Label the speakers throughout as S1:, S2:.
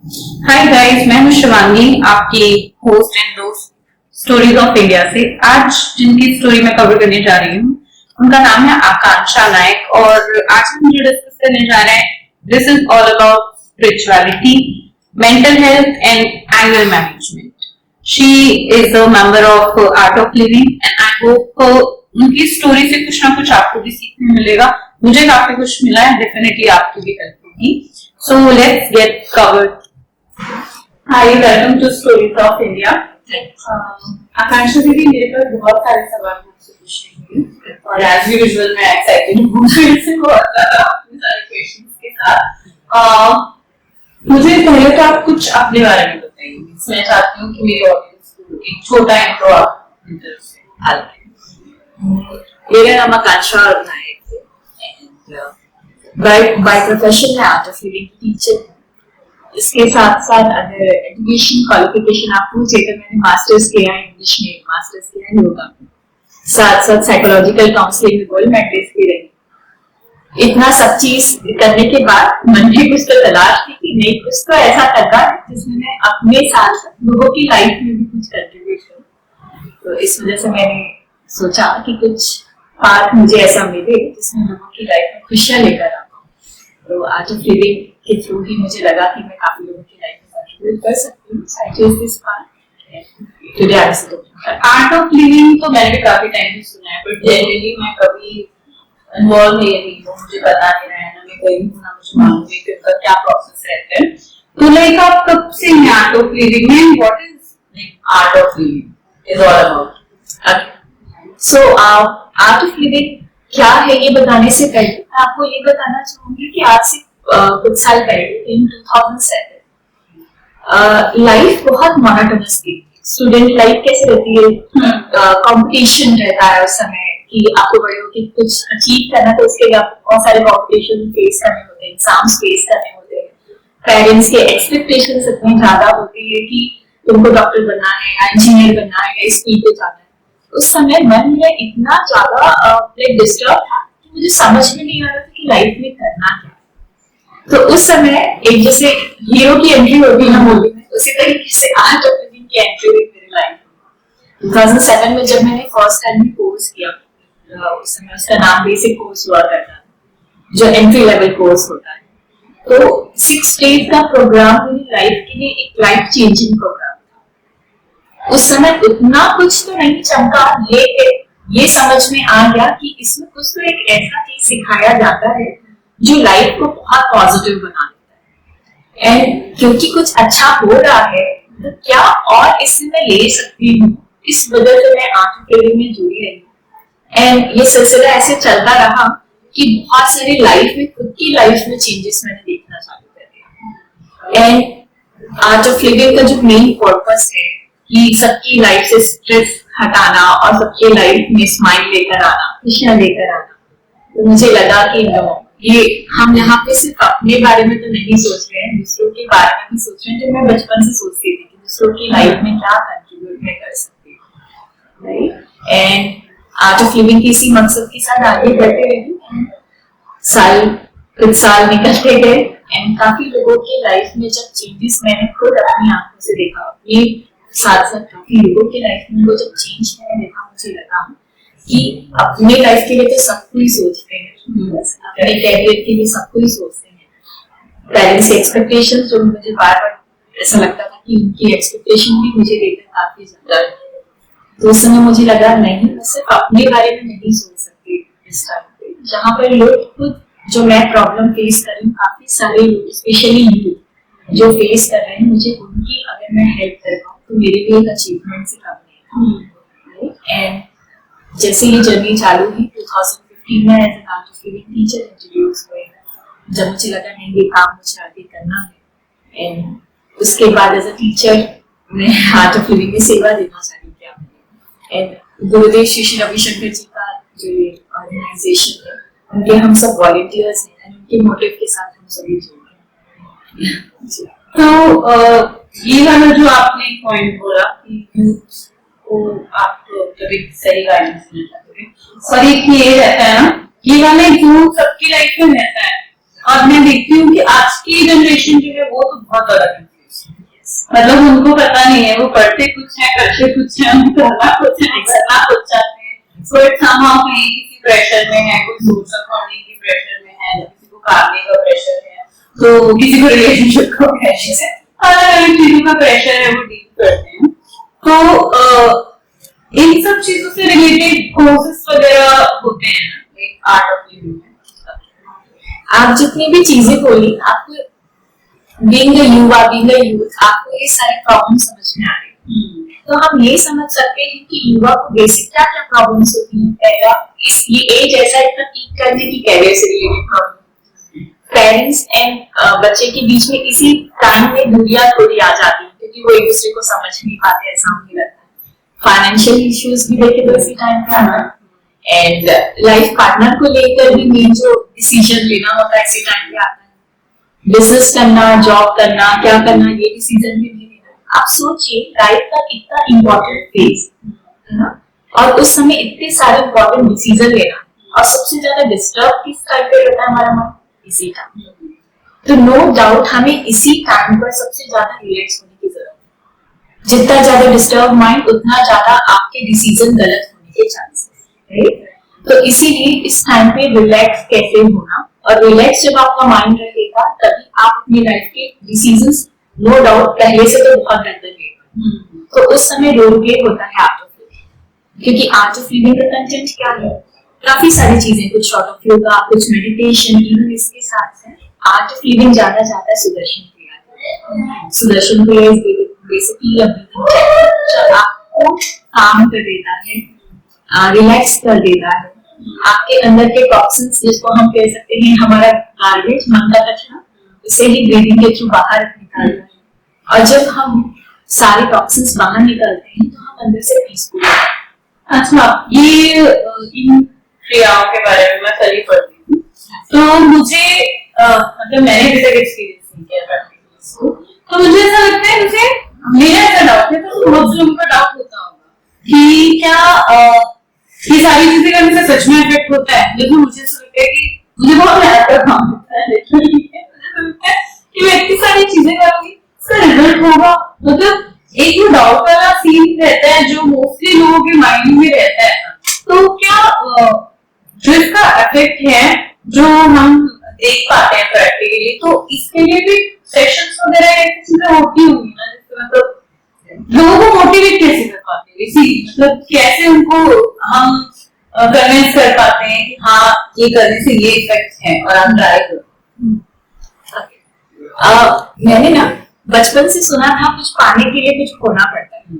S1: Hi guys, मैं हूं शिवांगी, आपकी होस्ट एंड दोस्त स्टोरीज ऑफ इंडिया से। आज जिनकी स्टोरी मैं कवर करने जा रही हूँ उनका नाम है आकांक्षा नायक और आज हम जो डिस्कस करने जा रहे हैं, this is all about spirituality, mental health and anger management. She is a member of art of living and I hope उनकी स्टोरी से कुछ ना कुछ आपको भी सीखने मिलेगा। मुझे काफी कुछ मिला है, डेफिनेटली आपकी भी हेल्प होगी। So let's get covered. Hi, welcome to stories of India. Akanksha दीदी, मेरे पास बहुत सारे सवाल मुझसे पूछने हैं और एज यूजुअल मैं एक्साइटेड हूँ बहुत ज्यादा अपने सारे क्वेश्चंस के साथ। मुझे पहले तो आप कुछ अपने बारे में बताइए। मैं चाहती हूँ कि मेरे ऑडियंस को एक छोटा इंट्रो आप तरफ से।
S2: मेरा नाम आकांक्षा नायक है। बाय प्रोफेशन मैं आर्ट ऑफ लिविंग टीचर हूँ। इसके साथ साथ अगर एजुकेशन क्वालिफिकेशन आप पूछे तो मैंने मास्टर्स किया है इंग्लिश में, मास्टर्स किया है योगा में, साथ साथ साइकोलॉजिकल काउंसलिंग में गोल्ड मेडलिस्ट भी रही। इतना सब चीज करने के बाद मन में कुछ तो तलाश थी कि नहीं, कुछ तो ऐसा करना है जिसमें मैं अपने साथ लोगों की लाइफ में भी कुछ कंट्रीब्यूट करूं। तो इस वजह से मैंने सोचा कि कुछ पार्ट मुझे ऐसा मिले जिसमें लोगों की लाइफ में खुशियां लेकर आऊं। तो आर्ट ऑफ लिविंग के थ्रू ही मुझे लगा कि मैं काफी लोगों की लाइफ में कंट्रीब्यूट कर सकती हूं। So I choose this part today.
S1: Art of living तो मैंने भी काफी टाइम से सुना है, बट जनरली मैं कभी इन्वॉल्व नहीं रही हूँ, मुझे पता नहीं रहा है, ना मैं गई हूँ ना मुझे मालूम है कि उनका क्या प्रोसेस रहता है। तो लाइक आप कब से हैं आर्ट ऑफ लिविंग में? What is
S2: art of living is all about. So art of living क्या है ये बताने से पहले मैं आपको ये बताना चाहूंगी कि आज से कुछ साल पहले इन 2007 लाइफ बहुत मोनोटोनस थी। स्टूडेंट लाइफ कैसे रहती है, कंपटीशन रहता है उस समय कि आपको बड़े होकर कुछ अचीव करना, तो उसके लिए आपको बहुत सारे कंपटीशन फेस करने होते हैं, एग्जाम्स फेस करने होते हैं, पेरेंट्स के एक्सपेक्टेशंस इतनी ज्यादा होती है कि तुमको डॉक्टर बनना है या इंजीनियर बनना है या इस फील्ड पे जाना है। उस समय मन में इतना ज्यादा डिस्टर्ब था कि मुझे समझ में नहीं आ रहा था कि लाइफ में करना क्या। तो उस समय एक जैसे हीरो की एंट्री होती है ना मूवी में, उसी तरीके से आर्ट ऑफ लिविंग की एंट्री हुई मेरी लाइफ में। 2007 में जब मैंने फर्स्ट टाइम में कोर्स किया, उस समय उसका नाम बेसिक कोर्स हुआ करता है, जो एंट्री लेवल कोर्स होता है। तो 6 डेज का प्रोग्राम मेरी लाइफ के लिए एक लाइफ चेंजिंग प्रोग्राम था। उस समय उतना कुछ तो नहीं चमका, लेकिन ये समझ में आ गया कि इसमें कुछ तो एक ऐसा चीज सिखाया जाता है जो लाइफ को बहुत पॉजिटिव बना देता है। एंड क्योंकि कुछ अच्छा हो रहा है तो क्या और इससे मैं ले सकती हूँ, इस वजह से मैं आर्ट ऑफ लिविंग में जुड़ी रही। एंड ये सिलसिला ऐसे चलता रहा कि बहुत सारी लाइफ में, खुद की लाइफ में चेंजेस मैंने देखना चालू कर दिया। एंड आर्ट ऑफ लिविंग का जो मेन पर्पस है कि सबकी लाइफ से स्ट्रेस हटाना और सबकी लाइफ में स्माइल लेकर आना, खुशियां लेकर आना। तो मुझे लगा कि ये हम यहाँ पे सिर्फ अपने बारे में तो नहीं सोच रहे हैं, दूसरों के बारे में भी सोच रहे हैं, जो मैं बचपन से सोचती थी कि दूसरों की लाइफ में क्या कंट्रीब्यूट मैं कर सकती हूँ, right. And art of living के इसी मकसद के साथ आगे बढ़ते रही। कुछ साल निकलते गए एंड काफी लोगों की लाइफ में जब चेंजेस मैंने खुद अपनी आंखों से देखा, ये साथ साथ काफी लोगों की लाइफ में वो जब चेंज मैंने देखा, मुझे लगा कि अपने लाइफ के लिए तो सब कुछ सोचते हैं, अपने कैरियर के लिए सब कुछ सोचते हैं। पेरेंट्स के एक्सपेक्टेशंस जो मुझे बार बार ऐसा लगता था कि उनकी एक्सपेक्टेशन भी मुझे लेकर काफी ज्यादा है। तो उस समय मुझे लगा नहीं, मैं सिर्फ अपने बारे में नहीं सोच सकती इस टाइम पे, जहाँ पर लोग खुद जो मैं प्रॉब्लम फेस कर रही हूँ, काफी सारे लोग स्पेशली यूथ जो फेस कर रहे हैं, मुझे उनकी अगर मैं हेल्प कर पाऊँ तो मेरे लिए एक अचीवमेंट से कम नहीं है। एंड जैसे ये जर्नी चालू हुई 2015 में as an art of living teacher introduce हुए, जब मुझे लगा नहीं ये काम मुझे आगे करना है। एंड उसके बाद एज अ टीचर मैं आर्ट ऑफ लिविंग में सेवा देना चालू किया। एंड गुरुदेव श्री रविशंकर जी का जो ऑर्गेनाइजेशन है, उनके हम सब वॉलंटियर्स हैं, उनके मोटिव के साथ हम सभी जुड़े हैं।
S1: तो ये वाला जो आपने पॉइंट बोला कि वो आप कभी सही गाइडेंस मिल जाते हैं, और एक ये रहता है ना, ये वाला जो सबकी लाइफ में रहता है। और मैं देखती हूँ कि आज की जनरेशन जो है वो तो बहुत ज्यादा मतलब उनको पता नहीं है, वो पढ़ते कुछ है करते कुछ है, उनको करना कुछ है करना कुछ चाहते हैं। सो इट समहाउ कहीं किसी प्रेशर में है, कोई सोशल फंडिंग की प्रेशर में है, किसी को काम का प्रेशर है, तो किसी को रिलेशनशिप का प्रेशर है, अलग अलग चीजों का प्रेशर है, वो डील करते हैं। तो इन सब चीजों से रिलेटेड कोर्सेस वगैरह होते हैं ना आर्ट ऑफ लिविंग में।
S2: आप जितनी भी चीजें बोली, आपको बीइंग अ युवा, बीइंग अ यूथ, आपको ये सारे प्रॉब्लम समझ में आ रहे हैं। तो हम ये समझ सकते हैं कि युवा को बेसिक क्या क्या प्रॉब्लम्स होती हैं। पहला, इस ये एज ऐसा है पीक करने की कैरियर से रिलेटेड प्रॉब्लम, पेरेंट्स एंड बच्चे के बीच में इसी टाइम में दूरियां थोड़ी आ जाती है क्योंकि वो एक दूसरे को समझ नहीं पाते, ऐसा मुझे लगता है। फाइनेंशियल इश्यूज भी देखे तो इसी टाइम पे आना, एंड लाइफ पार्टनर को लेकर भी मेन जो डिसीजन लेना होता है इसी टाइम पे आता है। बिजनेस करना, जॉब करना, क्या करना, ये डिसीजन भी नहीं लेना। आप सोचिए, लाइफ का इतना इम्पोर्टेंट फेज है ना, और उस समय इतने सारे इम्पोर्टेंट डिसीजन लेना, और सबसे ज्यादा डिस्टर्ब किस टाइम पे रहता है हमारा मन, इसी टाइम। तो नो डाउट हमें इसी टाइम पर सबसे ज्यादा रिलैक्स होने की जरूरत है। जितना ज्यादा डिस्टर्ब माइंड, उतना ज्यादा आपके डिसीजन गलत होने के चांसेस, राइट? तो इसीलिए इस टाइम पे रिलैक्स कैसे होना, और रिलैक्स जब आपका माइंड रहेगा तभी आप अपनी लाइफ के डिसीजंस नो डाउट पहले से तो बहुत बेहतर लेगा। तो उस समय रोल प्ले होता है आर्ट ऑफ लिविंग, क्योंकि आर्ट ऑफ लिविंग का कंटेंट क्या है, काफी सारी चीजें, कुछ शॉर्ट ऑफ योगा, कुछ मेडिटेशन, इवन इसके साथ आर्ट ऑफ लिविंग जाना जाता है सुदर्शन क्रिया। सुदर्शन क्रिया बेसिकली आपको काम कर देता है, रिलैक्स कर देता है, आपके अंदर के टॉक्सिन्स, जिसको हम कह सकते हैं हमारा गार्बेज, मन का कचरा, उसे ही ब्रीदिंग के थ्रू बाहर निकालता है। और जब हम सारे टॉक्सिन्स बाहर निकालते हैं तो हम अंदर से पीसफुल होते हैं।
S1: अच्छा, ये इन क्रियाओं के बारे में मैं कल ही पढ़ती हूँ, तो मुझे मतलब मैंने अभी तक एक्सपीरियंस नहीं किया प्रैक्टिकली इसको, तो मुझे ऐसा लगता है, मुझे मेरा ऐसा डाउट है, तो बहुत लोगों का डाउट होता होगा कि क्या ये सारी चीजें करने से सच में इफेक्ट होता है। लेकिन मुझे ऐसा लगता है कि मुझे बहुत मेहनत का काम होता है, लेकिन कि मैं इतनी सारी चीजें करूंगी, इसका रिजल्ट होगा। मतलब एक वो डाउट वाला सीन रहता है जो मोस्टली लोगों के माइंड में रहता है। तो क्या जो इसका इफेक्ट है जो हम देख पाते हैं प्रैक्टिकली, तो इसके लिए भी सेशंस वगैरह ऐसी चीजें होती होंगी ना, जिससे मतलब लोगों को मोटिवेट कैसे कर पाते हैं, इसी मतलब कैसे उनको हम कन्विंस कर पाते हैं कि हाँ ये करने से ये इफेक्ट है और हम ट्राई करो।
S2: मैंने ना बचपन से सुना था कुछ पाने के लिए कुछ खोना पड़ता है,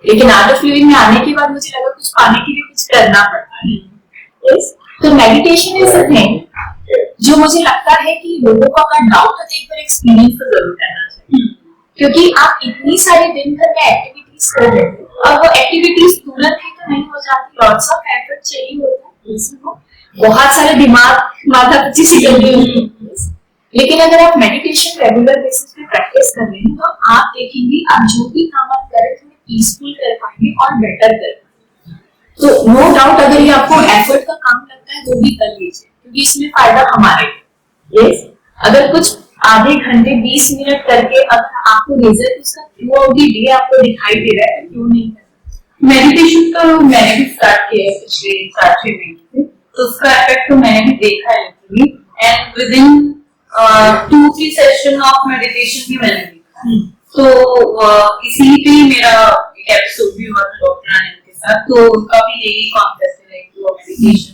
S2: लेकिन आर्ट ऑफ लिविंग में आने के बाद मुझे लगा कुछ पाने के लिए कुछ करना पड़ता है। yes? तो मेडिटेशन इज अ थिंग जो मुझे लगता है कि लोगों को अगर डाउट है तो एक बार एक्सपीरियंस तो जरूर करना चाहिए, क्योंकि आप इतनी सारे दिन भर में एक्टिविटीज कर रहे हो और वो एक्टिविटीज तुरंत ही तो नहीं हो जाती, लॉट्स ऑफ एफर्ट चाहिए होता है, बहुत सारे दिमाग माथा पच्ची सी करनी होती है। लेकिन अगर आप मेडिटेशन रेगुलर बेसिस पे प्रैक्टिस कर रहे हैं तो आप देखेंगे आप जो भी काम आप करें थोड़े पीसफुल कर पाएंगे और बेटर कर पाएंगे। तो नो डाउट अगर ये आपको एफर्ट का काम लगता है तो भी कर लीजिए, क्योंकि इसमें फायदा हमारे लिए। अगर कुछ आधे घंटे 20 मिनट करके अगर आपको रिजल्ट उसका थ्रू आउट द डे आपको दिखाई दे रहा है तो क्यों नहीं करना।
S1: मेडिटेशन तो मैंने भी स्टार्ट किया है पिछले 4-6 महीने से, तो उसका इफेक्ट तो मैंने भी देखा है literally, and with in 2-3 session of meditation भी मैंने देखा। तो इसी पे मेरा एक एपिसोड भी हुआ था डॉक्टर आनंद के साथ, तो उनका भी यही कॉन्सेप्ट है कि meditation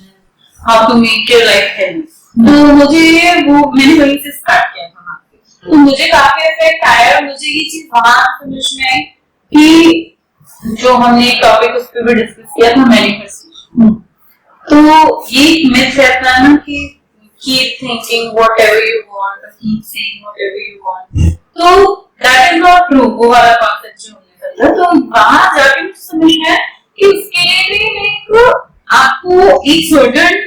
S1: how to make your life healthy. तो मुझे वो मैंने वहीं से स्टार्ट किया था वहां पे, तो मुझे काफी इफेक्ट आया और मुझे ये चीज वहां समझ में आई कि जो हमने टॉपिक उस पर भी डिस्कस किया था मैनिफेस्टेशन। तो ये मिथ रहता है ना कि keep thinking whatever you want or keep saying whatever you want, तो that is not true। वो वाला कॉन्सेप्ट जो हमने कहा था, तो वहां जाके मुझे समझ में आया कि उसके लिए भी एक आपको एक सर्टेन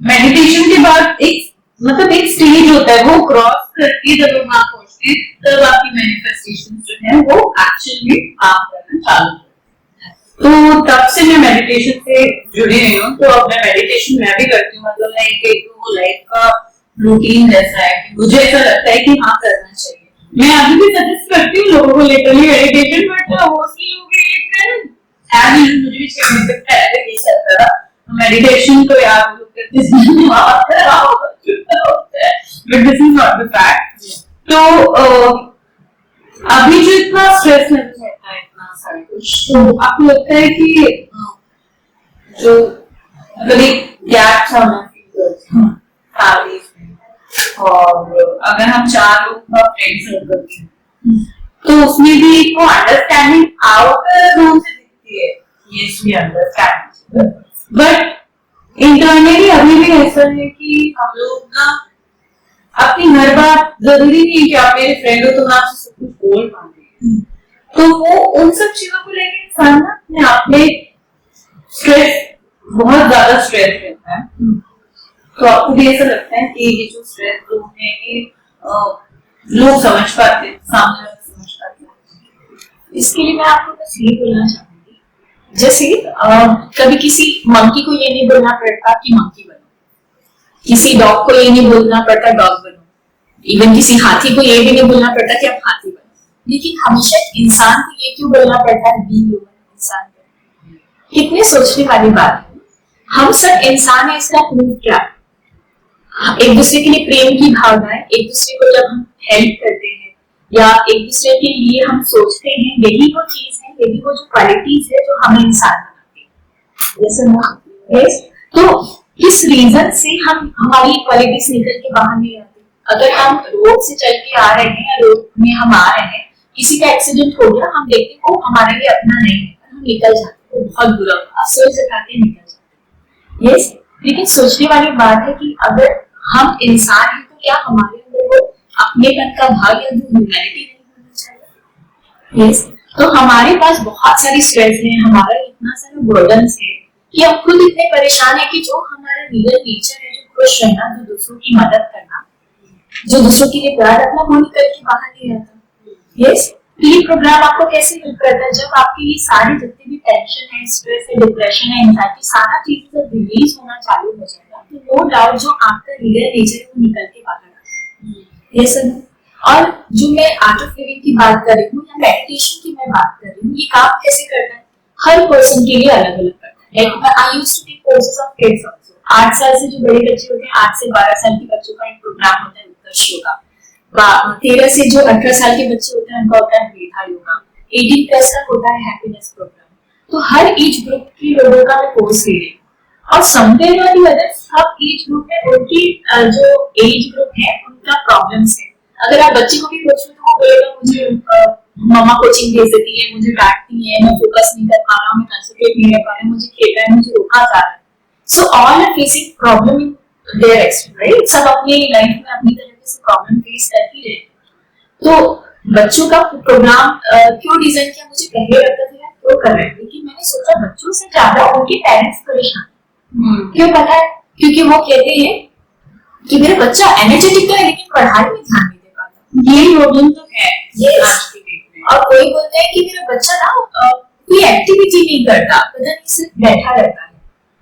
S1: मेडिटेशन के बाद एक मतलब एक स्टेज होता है, वो क्रॉस करके जब हम वहां पहुंचते हैं तब आपकी मैनिफेस्टेशन जो है वो एक्चुअली काम करना चालू होता है। तो तब से मैं मेडिटेशन से जुड़ी रही हूँ, तो अब मैं मेडिटेशन मैं भी करती हूँ, मतलब मैं एक वो लाइफ का रूटीन जैसा है कि मुझे ऐसा लगता है कि हाँ करना चाहिए। मैं अभी भी सजेस्ट करती
S2: करती हूँ लोगों को लिटरली मेडिटेशन, बट मोस्टली लोग ये देखते हैं
S1: मुझे भी करने से पहले यही लगता था मेडिटेशन तो यार लोग करते but this is not the fact. तो अभी जो इतना स्ट्रेस लेवल रहता है, इतना सारा कुछ, तो आपको लगता है कि जो कभी गैप था फैमिली में, और अगर हम 4 लोग का फ्रेंड सर्कल है तो उसमें भी को अंडरस्टैंडिंग आउटर जोन से दिखती है, yes we understand, but internally अभी भी ऐसा है कि हम लोग ना अपनी हर बात, जरूरी नहीं है कि आप मेरे फ्रेंड हो तो मैं आपसे सब कुछ बोल पाऊंगी, तो वो उन सब चीजों को लेकर इंसान ना अपने आप में स्ट्रेस, बहुत ज्यादा स्ट्रेस रहता है। तो आपको भी ऐसा लगता है कि ये जो स्ट्रेस लोग हैं ये लोग समझ पाते हैं, सामने वाले समझ पाते हैं?
S2: इसके लिए मैं आपको बस ये बोलना चाहूंगी, जैसे कभी किसी मंकी को ये नहीं बोलना पड़ता कि मंकी बनो, किसी डॉग को ये नहीं बोलना पड़ता डॉग बनो, इवन किसी हाथी को ये भी नहीं बोलना पड़ता कि आप हाथी बनो, लेकिन हमेशा इंसान को ये क्यों बोलना पड़ता है बी ह्यूमन, इंसान बनो। कितने सोचने वाली बात है। हम सब इंसान है, इसका प्रूफ क्या है? एक दूसरे के लिए प्रेम की भावना है, एक दूसरे को जब हम हेल्प करते हैं या एक दूसरे के लिए हम सोचते हैं, यही वो चीज है, यही वो जो क्वालिटीज है जो हमें इंसान बनाती है। जैसे yes? तो किस रीजन से हम हमारी क्वालिटीज निकल के बाहर नहीं आती? अगर हम रोड से चल के आ रहे हैं या रोड में हम आ रहे हैं, किसी का एक्सीडेंट हो गया, हम देखते हैं वो हमारे लिए अपना नहीं है, हम निकल जाते हैं, बहुत बुरा अफसोस जताते निकल जाते हैं। यस, लेकिन सोचने वाली बात है कि अगर हम इंसान हैं तो क्या हमारे अंदर वो अपनेपन का भाव या ह्यूमैनिटी नहीं होना चाहिए? यस, तो हमारे पास बहुत सारी स्ट्रेस है, हमारा इतना सारा बर्डन्स है कि हम खुद इतने परेशान है कि जो हमारा रियल नेचर है, जो खुश रहना, जो दूसरों की मदद करना, जो दूसरों के लिए प्यार रखना, वो निकल के बाहर नहीं आता। यस, तो ये प्रोग्राम आपको कैसे हेल्प करता है? जब आपकी ये सारी जितनी भी टेंशन है, स्ट्रेस है, डिप्रेशन है, एंजाइटी, सारा चीज जब रिलीज होना चालू हो जाएगा, तो नो डाउट जो आपका रियल नेचर है वो निकल के बाहर आता है। यस, और जो मैं आर्ट ऑफ लिविंग की बात कर रही हूँ या मेडिटेशन की मैं बात कर रही हूँ, ये काम कैसे करता है? हर पर्सन के लिए अलग अलग करता है। Like I used to take courses of kids also. 8 साल से जो बड़े बच्चे होते हैं, 8 से 12 साल के बच्चों का एक प्रोग्राम होता है उत्कर्ष योगा। 13 से जो 18 साल के बच्चे होते हैं उनका होता है मेधा योगा। 18 प्लस का होता है हैप्पीनेस प्रोग्राम। तो हर एज ग्रुप के लोगों का मैं कोर्स ले रही हूँ, और समवेयर और अदर सब एज ग्रुप में उनकी जो एज ग्रुप है उनका प्रॉब्लम्स है। अगर आप बच्चे को भी पूछो तो वो बोलेगा मुझे मम्मा कोचिंग भेज देती है, मुझे डांटती है, मैं फोकस नहीं कर पा रहा हूँ, मैं कंसंट्रेट नहीं कर पा रहा हूँ, मुझे खेलना है, मुझे रोका जा रहा है। So all are facing problem in their extreme, right? सब अपनी लाइफ में अपनी तरीके से प्रॉब्लम फेस कर ही रहे हैं। तो बच्चों का प्रोग्राम क्यों डिजाइन किया? मुझे पहले लगता था यार क्यों कर रहे हैं, लेकिन मैंने सोचा बच्चों से ज्यादा उनके पेरेंट्स परेशान। क्यों पता है? क्योंकि वो कहते हैं कि मेरा बच्चा एनर्जेटिक तो है लेकिन पढ़ाई में ध्यान नहीं दे पाता। ये प्रॉब्लम तो है आज की डेट में। और कोई बोलता है कि मेरा बच्चा ना कोई एक्टिविटी नहीं करता, पता नहीं सिर्फ बैठा रहता है।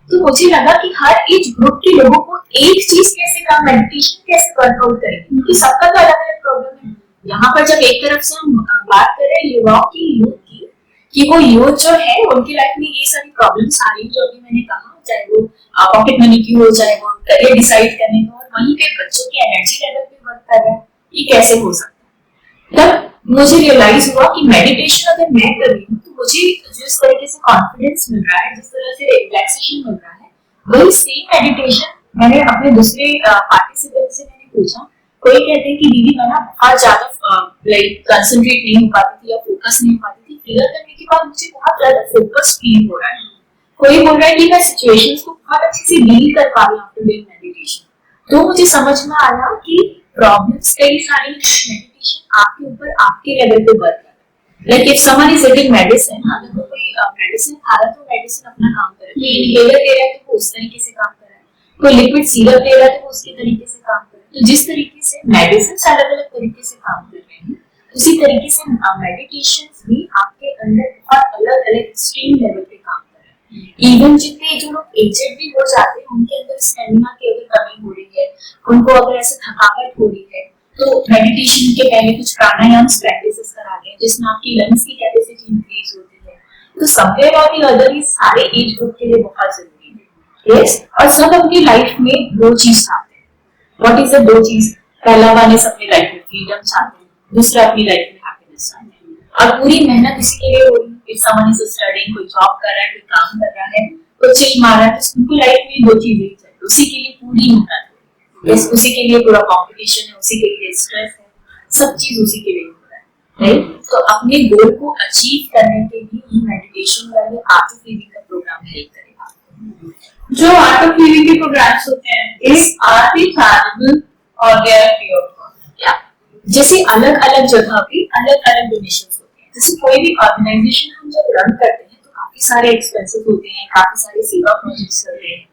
S2: तो मुझे लगा कि हर एज ग्रुप के लोगों को एक चीज कैसे काम, मेडिटेशन कैसे वर्कआउट करें, क्योंकि सबका तो अलग अलग प्रॉब्लम है। यहाँ पर जब एक तरफ से हम बात कर रहे हैं युवाओं की, यूथ की, कि वो यूथ जो है उनकी लाइफ में ये सारी प्रॉब्लम्स आ रही है जो अभी मैंने कहा, चाहे वो पॉकेट मनी की हो, चाहे वो करियर डिसाइड करने का, और वहीं पे बच्चों की एनर्जी लेवल पे वर्क कर रहा है, ये कैसे हो सकता है? तब मुझे रियलाइज हुआ कि मेडिटेशन अगर मैं कर रही हूँ तो मुझे जिस तरीके से कॉन्फिडेंस मिल रहा है, जिस तरह से रिलैक्सेशन मिल रहा है, वही सेम मेडिटेशन मैंने अपने दूसरे पार्टिसिपेंट से मैंने पूछा। कोई कहते हैं कि दीदी मैं ना बहुत ज्यादा लाइक कंसंट्रेट नहीं हो पाती थी या फोकस नहीं हो पाती थी, फिगर करने के बाद मुझे बहुत ज्यादा फोकस फील हो रहा है। कोई बोल रहा है कि मैं सिचुएशंस को बहुत अच्छे से डील कर पा रही हूँ आफ्टर डूइंग मेडिटेशन। तो मुझे समझ में आया कि प्रॉब्लम्स कई सारी, मेडिटेशन आपके ऊपर आपके लेवल पे वर्क कर रहा है। Like if someone is taking medicine, अगर वो कोई मेडिसिन खा रहा है तो मेडिसिन अपना काम कर रहा है, इनहेलर ले रहा है तो वो उस तरीके से काम कर रहा है, कोई लिक्विड सिरप ले रहा है तो वो उसके तरीके से काम कर रहा है। तो जिस तरीके से मेडिसिन अलग अलग तरीके से काम कर रहे हैं, उसी तरीके से मेडिटेशन भी आपके अंदर बहुत अलग अलग एक्सट्रीम लेवल पे काम कर रहे हैं। इवन जितने जो लोग एजेड भी हो जाते हैं, उनके अंदर स्टेमिना की अगर कमी हो रही है, उनको अगर ऐसे थकावट हो रही है, तो मेडिटेशन के पहले कुछ प्राणायाम प्रैक्टिसेस करा के जिसमें आपकी लंग्स की कैपेसिटी इंक्रीज होती है। तो समवेयर और दी अदर ये सारे एज ग्रुप के लिए बहुत जरूरी है। यस, और सब अपनी लाइफ में दो चीज चाहते हैं। व्हाट इज द दो चीज? पहला वाले अपनी लाइफ में फ्रीडम चाहते हैं, दूसरा अपनी लाइफ में हैप्पीनेस चाहते हैं। और पूरी मेहनत इसी के लिए हो रही है। इफ समवन इज स्टडीइंग, कोई जॉब कर रहा है, कोई काम कर रहा है, कोई चिल मार रहा है, तो उनकी लाइफ में दो चीजें ही चाहिए, उसी के लिए पूरी मेहनत है। यस, उसी के लिए पूरा कॉम्पिटिशन है, उसी के लिए स्ट्रेस है, सब चीज उसी के लिए हो रहा है, राइट? तो अपने गोल को अचीव करने के लिए ये मेडिटेशन वाले आर्ट ऑफ लिविंग का प्रोग्राम हेल्प करेगा।
S1: जो आर्ट ऑफ लिविंग के प्रोग्राम्स होते हैं, इस आर दे चार्जेबल और they are free of cost?
S2: या जैसे अलग अलग जगह पे अलग अलग डोनेशंस होते हैं। जैसे कोई भी ऑर्गेनाइजेशन हम जब रन करते हैं तो काफी सारे एक्सपेंसेस होते हैं, काफी सारे सेवा प्रोजेक्ट्स चलते हैं,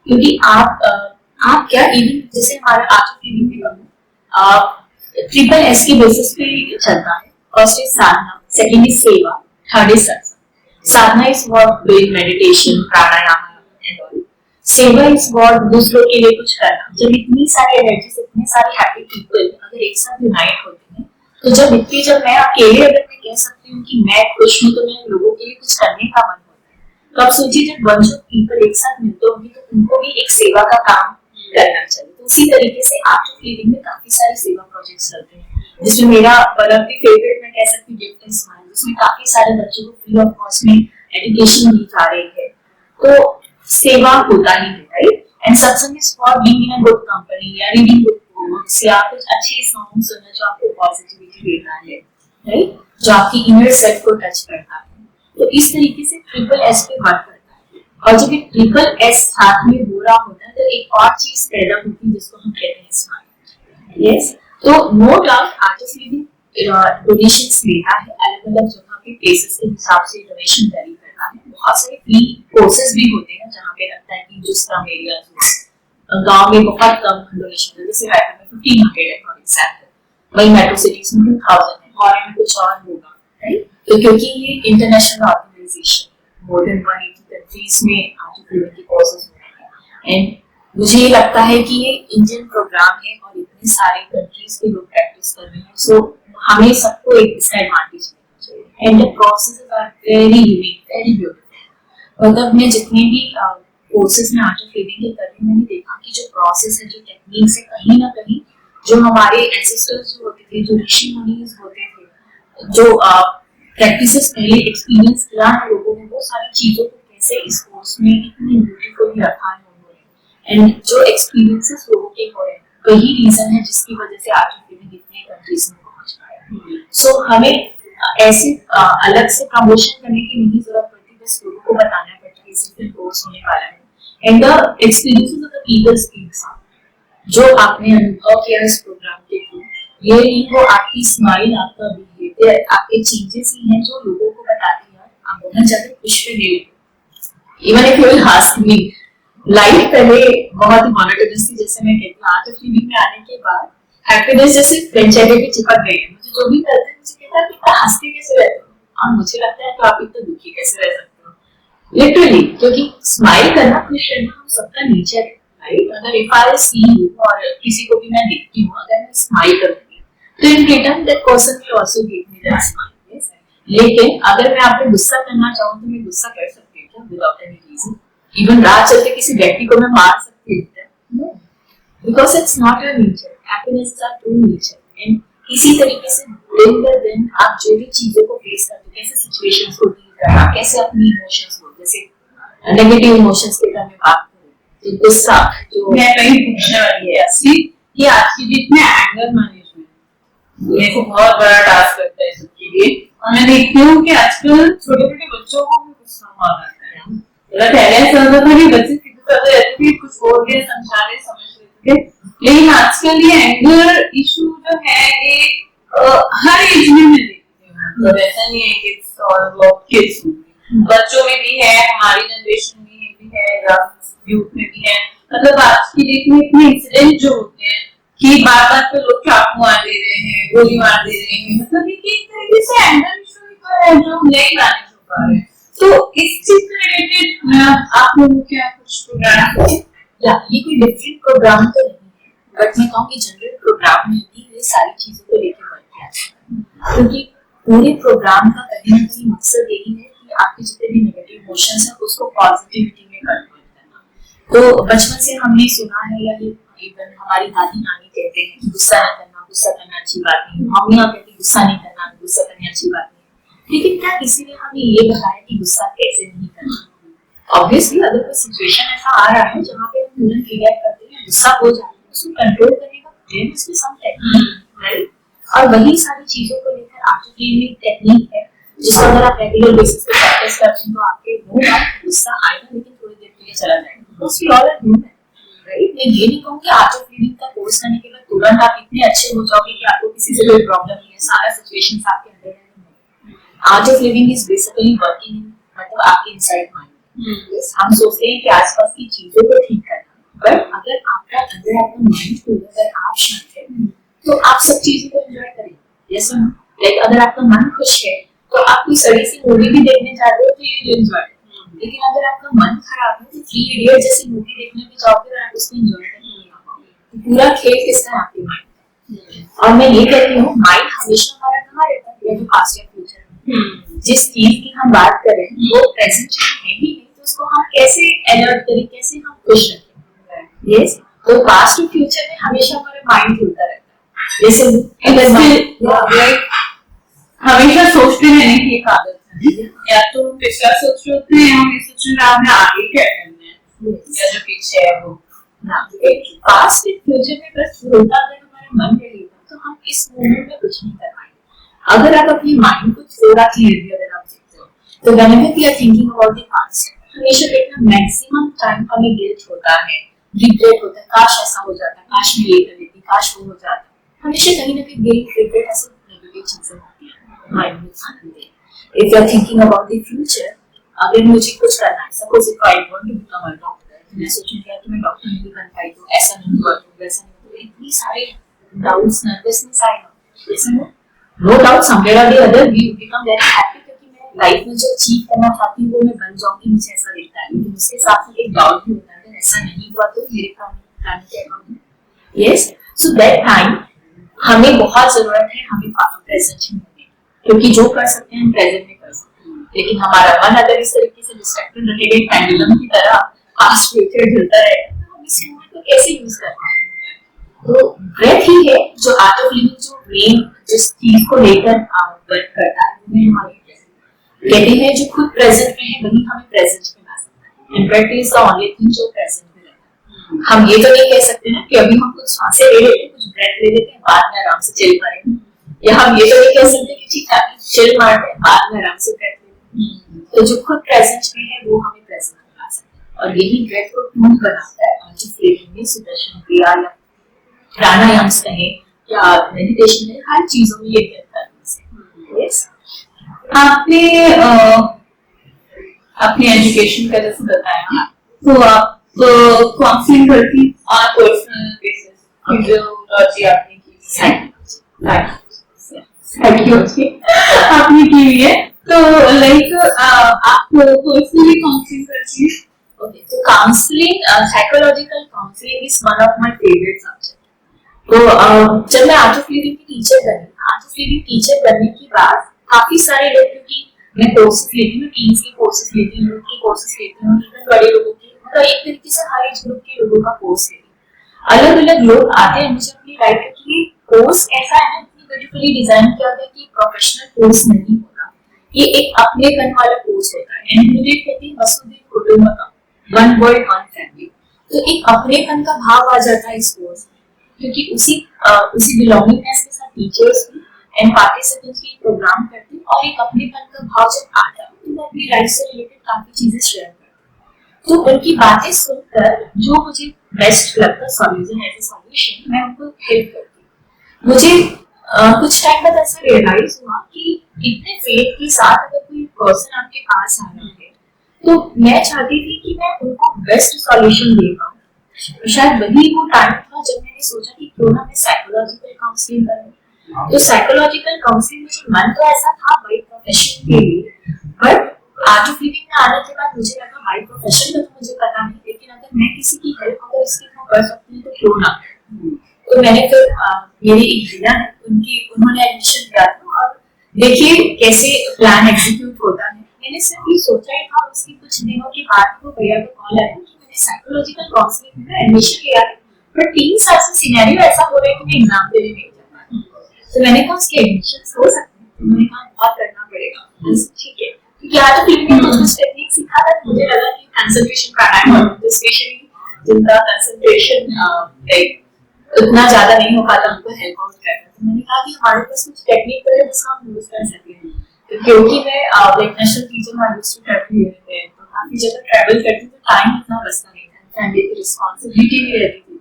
S2: क्योंकि आप क्या इवन जैसे हमारा आर्ट ऑफ लिविंग में कहूँ ट्रिपल एस के बेसिस पे चलता है। First is sadhana, second is seva, third is satsang. Sadhana is what doing meditation, pranayama and all. Seva is what दूसरों के लिए कुछ करना। जब इतनी सारी एनर्जी, इतने सारे हैप्पी पीपल अगर एक साथ यूनाइट होते हैं, तो जब मैं अकेले अगर मैं कह सकती हूँ कि मैं खुश हूँ, तो मैं लोगों के लिए कुछ करने का मन होता है। तो आप सोचिए जब बंच ऑफ पीपल एक साथ मिलते होंगे तो उनको भी एक सेवा का काम करना चाहिए। तो उसी तरीके से आर्ट ऑफ लिविंग में काफी सारे सेवा प्रोजेक्ट्स चलते हैं, जिसमें मेरा वन ऑफ द फेवरेट मैं कह सकती हूँ गिफ्ट एंड स्माइल, जिसमें काफी सारे बच्चों को फ्री ऑफ कॉस्ट में एजुकेशन दी जा रही है। तो सेवा होता ही है, राइट? एंड सत्संग is for being in a good company या रीडिंग गुड बुक्स या कुछ अच्छे सॉन्ग सुनना जो आपको पॉजिटिविटी देता है, राइट? जो आपकी इनर सेल्फ को टच करता है। तो इस तरीके से ट्रिपल एस पे वर्क करता है। और जब ये ट्रिपल एस साथ में हो रहा होता है तो एक और चीज पैदा होती है जिसको हम कहते हैं स्माइल। यस, तो no doubt art of living donations लेता है, अलग अलग जगह पे प्लेसेस के हिसाब से डोनेशन वेरी करता है। बहुत सारे फ्री कोर्सेज भी होते हैं जहाँ पे लगता है कि जो स्लम एरियाज हो, गांव में बहुत कम डोनेशन है, जैसे रायपुर में 1500 है फॉर एग्जांपल, वही मेट्रो सिटीज में 2000 है, फॉरेन में कुछ और होगा, राइट? तो क्योंकि ये international organization more than 180 countries में आर्ट ऑफ लिविंग के कोर्सेज हो रहे हैं। एंड मुझे ये लगता है कि ये इंडियन प्रोग्राम है और इतने सारे कंट्रीज के लोग प्रैक्टिस कर रहे हैं, सो हमें सबको एक इसका एडवांटेज लेना चाहिए। And the processes are very unique, very beautiful. मतलब मैं जितने भी कोर्सेज में आर्ट ऑफ लिविंग के कर रही हूँ, मैंने देखा कि जो प्रोसेस है, जो टेक्निक्स है, कहीं ना कहीं जो हमारे एंसेस्टर्स जो होते थे, जो ऋषि मुनीज होते थे, जो प्रैक्टिसेस पहले एक्सपीरियंस किया है लोगों ने, वो सारी चीजों को कैसे इस कोर्स में इतनी ब्यूटीफुली रखा है उन्होंने। एंड जो एक्सपीरियंसेस लोगों के हो रहे हैं, वही रीजन है जिसकी वजह से आर्ट ऑफ लिविंग इतने कंट्रीज में पहुंच पाया। सो हमें ऐसे अलग से प्रमोशन करने की नहीं जरूरत पड़ती, बस लोगों को बताना पड़ता है इस कोर्स होने वाला है। And the experiences of the people speaks out, जो आपने अनुभव किया इस प्रोग्राम के थ्रू, ये नहीं वो आपकी स्माइल, आपका बिहेवियर, आपके चेंजेस ही हैं जो लोगों को बताते हैं आप बहुत ज्यादा खुश रहे हो। Even if you will ask me, life पहले बहुत ही मोनोटोनस थी, जैसे मैं कहती हूँ आर्ट ऑफ लिविंग में आने के बाद हैप्पीनेस जैसे फ्रेंचाइजी पे चिपक गई है। मुझे जो भी करते हैं मुझे कहता है इतना हंसते कैसे रहते हो, और मुझे लगता है तो आप इतना दुखी कैसे रह सकते हो। लिटरली, क्योंकि स्माइल करना, खुश रहना हम सबका नेचर है, राइट? अगर इफ आई सी यू और किसी को भी मैं देखती हूँ, अगर मैं स्माइल करूंगी तो in return that person will also give me that smile. लेकिन अगर मैं आप पे गुस्सा करना चाहूँ तो मैं गुस्सा कर सकती हूँ क्या विदाउट एनी रीजन? इवन रात चलते किसी व्यक्ति को मैं मार सकती हूँ? Because it's not your nature. Happiness is our true nature. And इसी तरीके से दिन ब दिन आप जो भी चीजों को फेस करते हो, कैसे सिचुएशंस को डील करना, कैसे अपनी इमोशंस को, जैसे नेगेटिव इमोशंस के बारे में बात करें, गुस्सा जो
S1: मैं कहीं पूछने वाली है असली कि आज की डेट में एंगर मैनेजमेंट मेरे को बहुत बड़ा टास्क लगता है सबके लिए। और मैं देखती हूँ कि आजकल छोटे छोटे बच्चों को भी गुस्सा बहुत आता है। पहले ऐसा होता था कि बच्चे सीधे साधे रहते थे, कुछ बोल के समझा रहे, समझ लेते थे, लेकिन आजकल ये एंगर इशू जो है ये हर एज में मैं देखती हूँ। मतलब ऐसा नहीं है कि किड्स बच्चों में भी है, हमारी जनरेशन में भी है, यूथ में भी है। मतलब आज की डेट में इतने इंसिडेंट जो होते हैं कि बार बार पे लोग चाकू मार दे रहे हैं, गोली मार दे रहे हैं, मतलब ये एक तरीके से एंगर इशू है जो नहीं मैनेज हो पा रहे हैं। तो इस चीज से रिलेटेड आप लोगों के यहाँ कुछ प्रोग्राम
S2: या ये कोई डिफरेंट प्रोग्राम तो नहीं है, बट मैं कहूँगी जनरल प्रोग्राम में भी ये सारी चीजों को लेकर वर्क किया जाता है। क्योंकि पूरे प्रोग्राम का कहीं ना कहीं मकसद यही है कि आपके जितने भी नेगेटिव इमोशंस हैं उसको पॉजिटिविटी में कन्वर्ट करना। तो बचपन से हमने सुना है, या इवन हमारी दादी नानी कहते हैं कि गुस्सा नहीं करना, गुस्सा करना अच्छी बात नहीं है। मम्मियाँ कहती हैं गुस्सा नहीं करना, गुस्सा करना अच्छी बात नहीं है। लेकिन क्या किसी ने हमें ये बताया कि गुस्सा कैसे नहीं करना? ऑब्वियसली अगर कोई सिचुएशन ऐसा आ रहा है जहाँ पे हम तुरंत रिएक्ट करते हैं, गुस्सा हो जाता है, उसको कंट्रोल करने का there must be some technique, right? और वही सारी चीजों को लेकर आर्टिफिशियल में टेक्निक है जिसको अगर आप रेगुलर बेसिस पे प्रैक्टिस करते हैं तो आपके गुस्सा आएगा लेकिन थोड़ी देर के लिए चला जाएगा। Because we all are human, right? मैं ये नहीं कहूँगी आर्ट ऑफ लिविंग का कोर्स करने के बाद तुरंत आप इतने अच्छे हो जाओगे कि आपको किसी से कोई प्रॉब्लम नहीं है, सारा सिचुएशंस आपके अंडर है। Art of living is basically working मतलब आपके इनसाइड माइंड। हम सोचते हैं कि आसपास की चीजों को ठीक करना, बट अगर आपका अंदर आपका माइंड खुला, अगर आप शांत है तो आप सब चीजों को एंजॉय करेंगे। जैसे लाइक अगर आपका मन खुश है तो आप कोई सड़ी सी मूवी भी देखने जाते हो तो ये एंजॉय करेंगे। लेकिन अगर आपका मन खराब है तो 3 इडियट जैसी मूवी देखने भी जाओगे और आप उसको एंजॉय करने नहीं आ पाओगे। पूरा खेल किसका है? आपके माइंड का। और मैं ये कहती हूँ माइंड हमेशा हमारा कहाँ रहता है? या तो पास्ट या फ्यूचर में। जिस चीज की हम बात कर रहे हैं वो प्रेजेंट में है ही नहीं, तो उसको हम कैसे अलर्ट करें, कैसे हम खुश रखें? यस, तो पास्ट और फ्यूचर में हमेशा हमारा माइंड खुलता रहता है। जैसे
S1: हमेशा सोचते रहने की एक आदत है, या तो पिछला सोच रहे होते हैं या हम ये सोच रहे हैं हमें आगे क्या करना है, या जो पीछे है वो।
S2: पास्ट और फ्यूचर में बस होता अगर हमारा मन रहेगा तो हम इस मोमेंट में कुछ नहीं कर पाएंगे। अगर आप अपने माइंड को थोड़ा क्लियरली अगर आप देखते हो तो whenever we are thinking about the past, हमेशा देखना मैक्सिमम टाइम हमें गिल्ट होता है, रिग्रेट होता है, काश ऐसा हो जाता, काश मैं ये कर लेती, काश वो हो जाता। हमेशा कहीं ना कहीं गिल्ट, रिग्रेट ऐसे नेगेटिव चीजें होती हैं माइंड में आती है। If you are thinking about the future, अगर मुझे कुछ करना है, suppose if I want to become a doctor, मैं सोचूंगी कि मैं डॉक्टर नहीं बन पाई तो ऐसा नहीं हुआ तो वैसा नहीं हुआ, इतनी सारे डाउट्स, नर्वसनेस आएगा। जैसे नो डाउट समवेयर और the other we become very happy क्योंकि मैं लाइफ में जो अचीव करना चाहती हूँ वो मैं बन जाऊंगी, मुझे ऐसा लगता है। लेकिन उसके साथ साथ एक डाउट भी होता है अगर ऐसा नहीं हुआ तो मेरे प्लान क्या होगा? यस, सो दैट टाइम हमें बहुत जरूरत है हमें प्रेजेंट में होने, क्योंकि जो कर सकते हैं हम प्रेजेंट में कर सकते हैं। लेकिन हमारा मन अगर इस तरीके से डिस्ट्रैक्टेड रहेगा पेंडुलम की तरह पास्ट फ्यूचर ढलता रहेगा तो हम इस मोमेंट को कैसे यूज कर पाएंगे? तो ब्रेथ ही है जो आर्ट ऑफ लिविंग जो मेन जिस चीज को लेकर वर्क करता है वो हमारी कहते हैं जो खुद प्रेजेंट में है वही हमें प्रेजेंट में ला सकता है। And breath is the only thing जो प्रेजेंट में रहता है। हम ये तो नहीं कह सकते ना कि अभी हम कुछ सांसें ले लेते हैं, कुछ ब्रेथ ले लेते हैं, बाद में आराम से चिल मारेंगे, या हम ये तो नहीं कह सकते कि ठीक है चिल मारते हैं बाद में आराम से ब्रेथ लेते। तो जो खुद प्रेजेंट में है वो हमें प्रेजेंट में ला सकता है और यही ब्रेथ को ट्यून बनाता है। आर्ट ऑफ लिविंग में सुदर्शन क्रिया या प्राणायाम कहें या मेडिटेशन में हर चीजों में ये करता है। यस,
S1: आपने अपनी एजुकेशन का जैसे बताया तो आप काउंसलिंग करती ऑन पर्सनल बेसिस, फिजियोलॉजी आपने की, साइकोलॉजी आपने की हुई है, तो लाइक आप पर्सनली काउंसलिंग करती हैं?
S2: ओके, तो counselling, psychological counselling is one of my favourite subject. तो जब मैं आर्ट ऑफ लिविंग की टीचर बनी, आर्ट ऑफ लिविंग टीचर बनने के बाद काफी सारे लोग, क्योंकि मैं कोर्सेज लेती हूँ, टीम्स के कोर्सेज लेती हूँ, यूथ के कोर्सेज लेती हूँ, इवन बड़े लोगों के, मतलब एक तरीके से हर एज ग्रुप के लोगों का कोर्स लेती हूँ। अलग अलग लोग आते हैं मुझे अपनी लाइफ में कि ये कोर्स ऐसा है ना, इतनी ब्यूटीफुली डिजाइन किया गया कि प्रोफेशनल कोर्स नहीं होता, ये एक अपनेपन वाला कोर्स होता है। एंड मुझे कहते हैं वसुधैव कुटुंबकम, वन वर्ल्ड वन फैमिली। तो एक अपनेपन का भाव आ जाता है इस कोर्स में, क्योंकि उसी बिलोंगिंगनेस के साथ टीचर्स भी एंड पार्टिसिपेंट्स भी प्रोग्राम करते हैं और एक अपनेपन का भाव जब आता है तो वो अपनी लाइफ से रिलेटेड काफी चीजें शेयर करते हैं। तो उनकी बातें सुनकर जो मुझे बेस्ट लगता सॉल्यूशन एज ए सॉल्यूशन मैं उनको हेल्प करती हूँ। मुझे कुछ टाइम बाद ऐसा रियलाइज हुआ कि इतने फेथ के साथ अगर कोई पर्सन आपके पास आ रहा है तो मैं चाहती थी कि मैं उनको बेस्ट सॉल्यूशन दे पाऊँ। शायद वही वो टाइम था जब मैंने सोचा कि क्यों ना मैं साइकोलॉजिकल काउंसलिंग करूं। तो साइकोलॉजिकल काउंसलिंग मुझे मन तो ऐसा था बाई प्रोफेशन के लिए, बट आर्ट ऑफ लिविंग में आने के बाद मुझे लगा बाई प्रोफेशन का तो मुझे पता नहीं, लेकिन अगर मैं किसी की हेल्प अगर इसके थ्रू कर सकती हूँ तो क्यों ना। तो मैंने फिर मेरी एक भैया है उन्होंने एडमिशन लिया था और देखिए कैसे प्लान एग्जीक्यूट होता है। मैंने सिर्फ ये सोचा ही था, उसके कुछ दिनों के बाद वो भैया को कॉल आया कि मैंने साइकोलॉजिकल काउंसलिंग में एडमिशन लिया है, पर 3 साल से सिनेरियो ऐसा हो रहा है कि मैं एग्जाम देने नहीं जा पा रही। तो मैंने कहा उसके एडमिशन हो सकते हैं, तो मैंने कहा बहुत करना पड़ेगा। ठीक है, क्योंकि आज फील्ड में कुछ टेक्निक सीखा था, मुझे लगा कि कंसंट्रेशन प्राणायाम, स्पेशली जिनका कंसंट्रेशन लाइक उतना ज्यादा नहीं हो पाता उनको हेल्प आउट करना। तो मैंने कहा कि हमारे पास कुछ टेक्निक है जिसका हम यूज कर सकते हैं। तो क्योंकि मैं लाइक नेशनल टीचर मैं used to travel here and there, तो काफी जगह ट्रैवल करती तो टाइम इतना बचता नहीं था, फैमिली की रिस्पांसिबिलिटी भी रहती थी,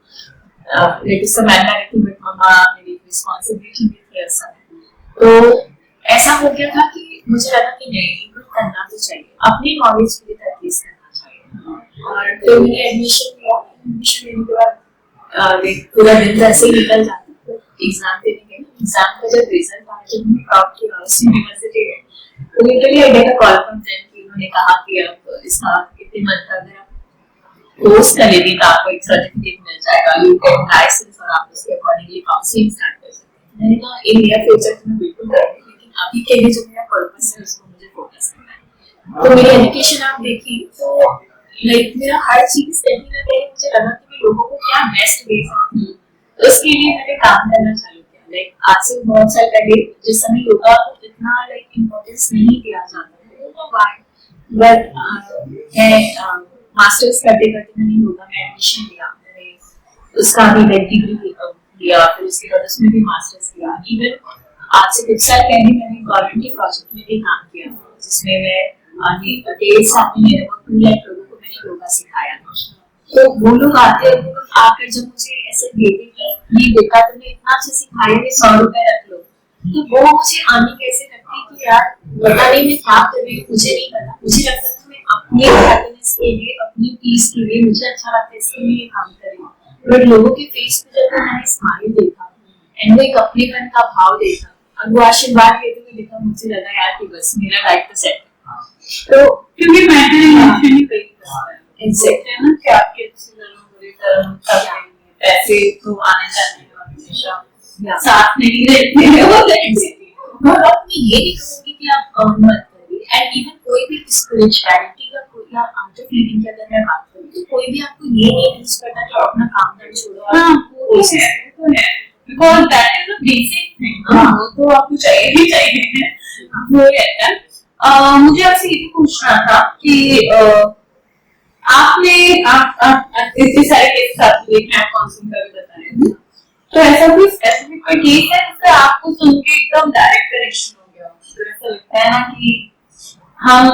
S2: लाइक उससे मैं रहती बट मम्मा मेरी रिस्पांसिबिलिटी भी थी ऐसा। तो ऐसा हो गया था कि मुझे लगा कि नहीं कुछ करना तो चाहिए, अपनी नॉलेज के लिए प्रैक्टिस करना चाहिए। और फिर मैंने एडमिशन लिया। एडमिशन लेने के बाद पूरा दिन तो ऐसे ही निकल जाता है। एग्जाम देने गए, एग्जाम का जब रिजल्ट आया, जब मैंने टॉप किया उस यूनिवर्सिटी में, तो literally I get a call from them कि उन्होंने कहा कि अब इसका इतने मंथ का अगर आप कोर्स कर लेंगे तो आपको एक सर्टिफिकेट मिल जाएगा, यू गेट लाइसेंस और आप उसके अकॉर्डिंगली काउंसलिंग स्टार्ट कर सकते हैं। मैंने कहा इन नियर फ्यूचर तो मैं बिल्कुल करूंगी, लेकिन अभी के लिए जो मेरा पर्पस है उसको मुझे फोकस करना है। तो मेरी एजुकेशन आप देखिए तो लाइक मेरा हर चीज कहीं ना कहीं मुझे लगा कि मैं लोगों को क्या बेस्ट दे सकती हूँ, तो उसके लिए मैंने काम करना चालू किया। लाइक आज से बहुत साल पहले जिस समय योगा को इतना लाइक इम्पोर्टेंस नहीं दिया जाता, बट मैं मास्टर्स करते करते मैंने योगा में एडमिशन लिया, मैंने उसका भी लाइक डिग्री लिया, फिर उसके बाद उसमें भी मास्टर्स किया। इवन आज से कुछ साल पहले मैंने गवर्नमेंट के प्रोजेक्ट में भी काम किया, जिसमें मैं 1.5 साल में मेरे को 2 लाख लोगों को मैंने योगा सिखाया। तो वो लोग आते हैं, वो लोग आकर जब मुझे ऐसे देते कि ये देखा तुमने इतना अच्छा सिखाया है, 100 रुपए रख लो, तो वो मुझे आने कैसे लगती कि यार पता नहीं मैं क्या कर रही हूँ, मुझे नहीं पता। मुझे लगता था मैं अपने हैप्पीनेस के लिए, अपनी पीस के लिए, मुझे अच्छा लगता है इसके लिए काम कर रही हूँ। बट लोगों के फेस पे जब मैंने स्माइल देखा एंड वो एक अपनेपन का भाव देखा और वो आशीर्वाद लेते हुए देखा, मुझे लगा यार कि बस मेरा लाइफ तो सेट है। तो
S1: क्योंकि मैटर इमोशन ही कई करता है,
S2: एग्जैक्ट
S1: है ना कि आपके अच्छे कर्म बुरे कर्म सब रहेंगे, पैसे तो आने जाने और हमेशा साथ नहीं रहते हैं वो
S2: और अब मैं ये नहीं कहूंगी कि आप अर्न मत करिए, एंड इवन कोई भी स्पिरिचुअलिटी का कोई या आर्ट ऑफ लिविंग की अगर मैं बात करूँ तो कोई भी आपको ये नहीं टीच करता कि आप अपना काम कर छोड़ो और
S1: हाँ वो है because that is a basic thing, वो तो आपको चाहिए ही चाहिए वो रहता है। मुझे आपसे ये भी पूछना था कि आपने आप इतने सारे केस आप देख आप काउंसलिंग का भी बता रहे थे, तो ऐसा कोई स्पेसिफिक कोई केस है जिससे आपको सुन के एकदम डायरेक्ट कनेक्शन हो गया, तो ऐसा लगता है ना कि हम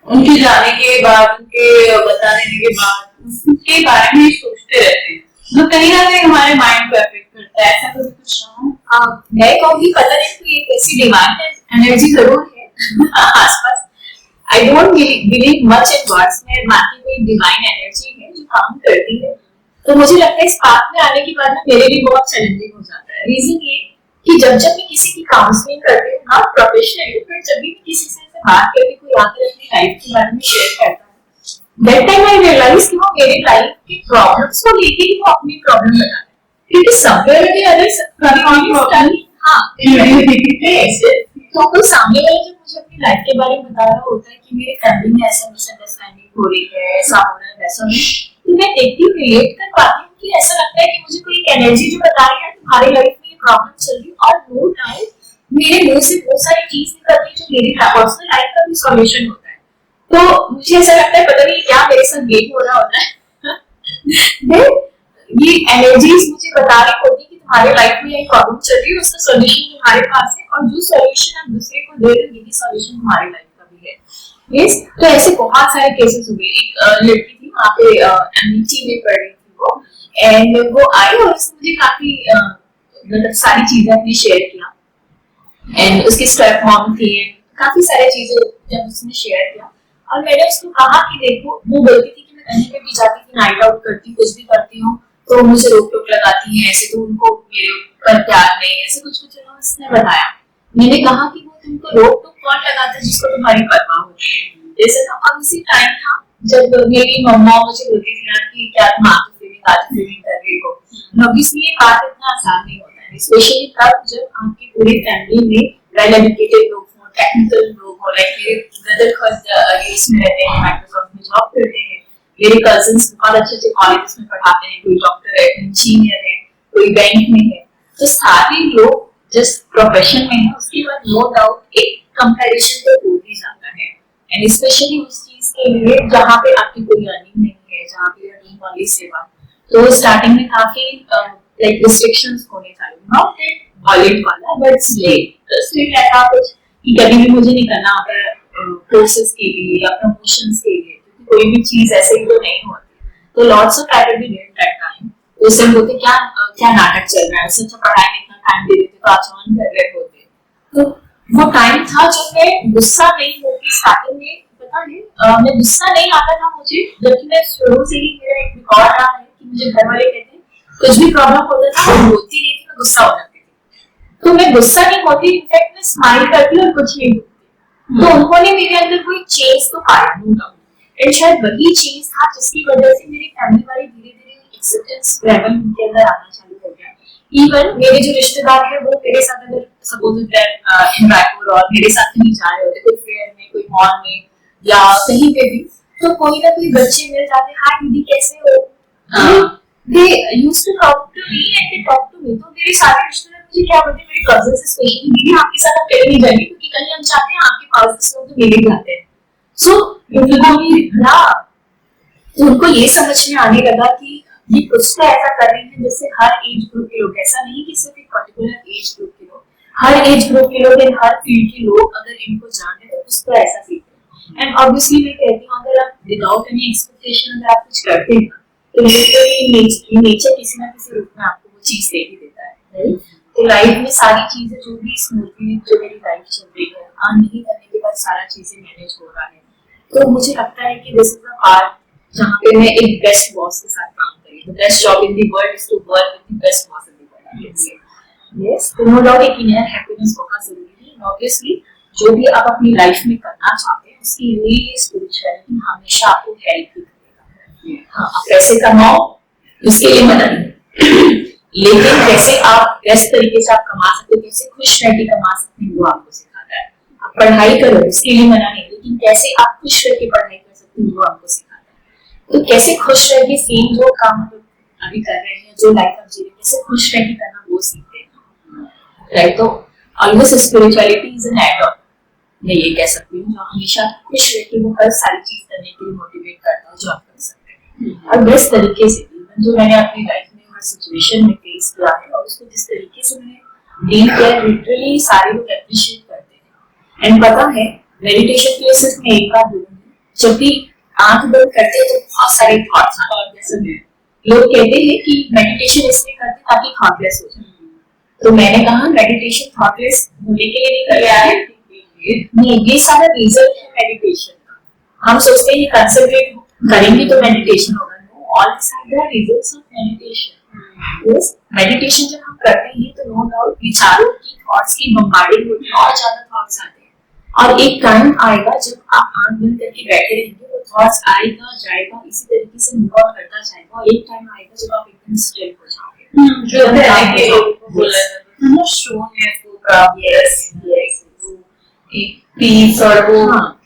S1: उनके जाने के बाद, उनके बता देने के बाद उसके बारे में सोचते रहते हैं, तो कहीं ना कहीं हमारे माइंड को अफेक्ट करता है, ऐसा कभी कुछ रहा?
S2: मैं कहूँगी पता नहीं कि एक ऐसी डिवाइन एनर्जी जरूर है आसपास। I don't believe much in gods, मैं मानती हूँ एक डिवाइन एनर्जी है जो काम करती है। तो मुझे लगता है इस पाथ में आने के बाद ना मेरे लिए बहुत चैलेंजिंग हो जाता है। रीजन ये कि जब जब मैं किसी की काउंसलिंग करती हूँ, नॉट प्रोफेशनली, पर जब भी किसी से बात करके कोई आकर अपनी लाइफ के बारे में शेयर करता है, दैट टाइम आई रियलाइज कि वो मेरी लाइफ की प्रॉब्लम्स को लेके ही वो अपनी प्रॉब्लम बताता है, क्योंकि समवेयर द अदर तो कोई सामने वाला जब मुझे अपनी लाइफ के बारे में बता रहा होता है कि मेरे फैमिली में ऐसा मिसअंडरस्टैंडिंग हो रही है, ऐसा हो रहा है, वैसा हो रहा है, तो मैं देखती हूँ, रिलेट कर पाती हूँ कि ऐसा लगता है कि मुझे कोई एक एनर्जी जो बता रही है तुम्हारी लाइफ में ये प्रॉब्लम चल रही है, और नो डाउट मेरे मुंह से बहुत सारी चीज निकलती है जो मेरी पर्सनल लाइफ का भी सॉल्यूशन होता है। तो मुझे ऐसा लगता है पता नहीं क्या मेरे साथ गेम हो रहा होता है ये एनर्जीज मुझे बता रही होती है कि तुम्हारे लाइफ में ये प्रॉब्लम चल रही है, उसका सॉल्यूशन तुम्हारे पास है, और जो सॉल्यूशन आप दूसरे को दे रहे हो ये भी सॉल्यूशन तुम्हारी लाइफ का भी है। यस, तो ऐसे बहुत सारे केसेस हुए। एक लड़की थी वहाँ पे एमईटी में पढ़ रही थी वो, एंड वो आई और उसने मुझे काफी मतलब सारी चीजें अपनी शेयर किया, एंड उसकी स्टेप मॉम थी, काफी सारी चीजें जब उसने शेयर किया, और मैंने उसको कहा कि देखो, वो बोलती थी कि मैं कहीं पे भी जाती थी, नाइट आउट करती, कुछ भी करती हूँ तो मुझे रोक टोक लगाती है, ऐसे तो उनको मेरे ऊपर प्यार नहीं, ऐसे कुछ कुछ उसने बताया। मैंने कहा कि वो तुमको रोक टोक कौन लगाता है जिसको तुम्हारी परवाह होती है। जैसे ना अब उसी टाइम था जब मेरी मम्मा मुझे बोलती थी ना कि क्या तुम आज फीलिंग कर रही हो, ऑब्वियसली ये बात इतना आसान नहीं होता है, स्पेशली तब जब आपकी पूरी फैमिली में वेल एजुकेटेड लोग हो, टेक्निकल लोग हो, लाइक मेरे ब्रदर खुद यूएस में रहते हैं, माइक्रोसॉफ्ट में जॉब करते हैं, मेरे कजिन्स बहुत अच्छे अच्छे कॉलेजेस में पढ़ाते हैं, कोई डॉक्टर है, कोई इंजीनियर है, कोई बैंक में है, तो सारे लोग जिस प्रोफेशन में है उसके बाद नो डाउट एक कंपैरिजन तो हो ही जाता है, एंड स्पेशली उस चीज के लिए जहाँ पे आपकी कोई अर्निंग नहीं है, जहाँ पे अर्निंग वाली सेवा, तो स्टार्टिंग में काफी लाइक रिस्ट्रिक्शंस होने चाहिए, नॉट दैट वॉलेट वाला बट स्टिल ऐसा कुछ कि कभी भी मुझे नहीं करना कोर्सेज के लिए या प्रमोशंस के लिए, क्योंकि कोई भी चीज ऐसे ही तो नहीं होती, तो lots of faculty did that time, तो उससे बोलते क्या क्या नाटक चल रहा है, उससे अच्छा पढ़ाई में इतना टाइम दे देते तो आज ऑन कर रहे होते, तो वो टाइम था जब मैं गुस्सा नहीं होती स्टार्टिंग में, पता है मैं गुस्सा नहीं आता था मुझे, जबकि मैं शुरू से ही मेरा एक रिकॉर्ड रहा है कि मुझे घर वाले कहते हैं कुछ भी प्रॉब्लम होता था मैं बोलती नहीं थी, मैं गुस्सा हो जाती थी, तो मैं गुस्सा नहीं होती, इनफैक्ट मैं स्माइल करती और कुछ नहीं बोलती, तो उन्होंने मेरे अंदर कोई चेंज तो पाया, नो डाउट, एंड शायद वही चेंज था जिसकी वजह से मेरी फैमिली वाले धीरे धीरे एक्सेप्टेंस लेवल उनके अंदर आना चालू हो गया। इवन मेरे जो रिश्तेदार है वो मेरे साथ अगर सपोज इन रायपुर और मेरे साथ कहीं जा रहे होते, कोई फेयर में, कोई मॉल में या कहीं पे भी, तो कोई ना कोई बच्चे मिल जाते, हाय दीदी कैसे हो, they used to talk to me and they talk to me, तो मेरे सारे रिश्तेदार मुझे क्या बोलते हैं, मेरे कजिन्स स्पेशली, दीदी आपके साथ हम कहीं नहीं जाएंगे क्योंकि कहीं हम चाहते हैं आपके पास से तो मिले जाते हैं, सो उनको ये समझ में आने लगा कि ये कुछ तो ऐसा कर रही है जिससे हर एज ग्रुप के लोग, ऐसा नहीं कि सिर्फ एक पर्टिकुलर एज ग्रुप के लोग, हर एज ग्रुप के लोग, हर फील्ड के लोग अगर इनको जाने तो कुछ तो ऐसा सीखते हैं, एंड ऑब्वियसली मैं कहती हूँ अगर आप विदाउट एनी एक्सपेक्टेशन अगर आप कुछ करते हैं तो नेचर किसी ना किसी रूप में आपको वो चीज दे ही देता है, तो लाइफ में सारी चीजें जो भी स्मूथली जो मेरी लाइफ चल रही है, अर्न नहीं करने के बाद सारा चीजें मैनेज हो रहा है, तो मुझे लगता है कि दिस इज अ पार्ट जहाँ पे मैं एक बेस्ट बॉस के साथ काम करी, the best job in the world is to work with the best boss in the world, yes, तो नो डाउट एक इनर हैप्पीनेस बहुत जरूरी है, ऑब्वियसली जो भी आप अपनी लाइफ में करना चाहते हैं उसके लिए स्पिरिचुअलिटी हमेशा आपको हेल्प करेगा, हाँ आप पैसे कमाओ उसके लिए मदद नहीं, लेकिन कैसे आप बेस्ट तरीके से आप कमा सकते हो, कैसे खुश रह के कमा सकते हैं वो आपको सिखाता है, आप पढ़ाई करो उसके लिए मना नहीं, लेकिन कैसे आप खुश रह के पढ़ाई कर सकते हैं वो आपको सिखाता है, तो कैसे खुश रह के सेम जो काम अभी कर रहे हैं, जो लाइफ आप जी रहे हैं, कैसे खुश रह के करना वो सीखते हैं, राइट, तो always spirituality is an add on, मैं ये कह सकती हूँ, जो हमेशा खुश रह के वो हर सारी चीज करने के लिए मोटिवेट करता है जो आप कर सकते हैं, और बेस्ट तरीके से जो मैंने अपनी लाइफ में हर सिचुएशन में फेस किया है और उसको जिस तरीके से मैंने डील किया, लिटरली सारे लोग एप्रिशिएट करते हैं, एंड पता है मेडिटेशन के लिए सिर्फ मैं एक बात बोलूंगी, जब भी आंख बंद करते हैं तो बहुत सारे थॉट्स आते हैं, जैसे लोग कहते हैं कि मेडिटेशन इसलिए करते हैं ताकि थॉटलेस हो जाए, तो मैंने कहा मेडिटेशन थॉटलेस होने के लिए नहीं कर रहा है, नहीं, ये सारा रिजल्ट है मेडिटेशन का, हम सोचते हैं कि कंसंट्रेट करेंगे तो मेडिटेशन होगा, no, all this are the results of meditation, yes, meditation जब हम करते हैं तो नो डाउट विचारों की, थॉट्स की बम्बार्डिंग होती है और ज्यादा थॉट्स आते हैं, और एक टाइम आएगा जब आप आंख बंद करके बैठे रहेंगे, वो थॉट्स आएगा जाएगा इसी तरीके से मूव ऑन करता जाएगा, और एक टाइम आएगा जब आप एकदम स्टिल हो जाओगे,
S1: जो है कि बोला शोन है पूरा, यस यस, एक पीस और वो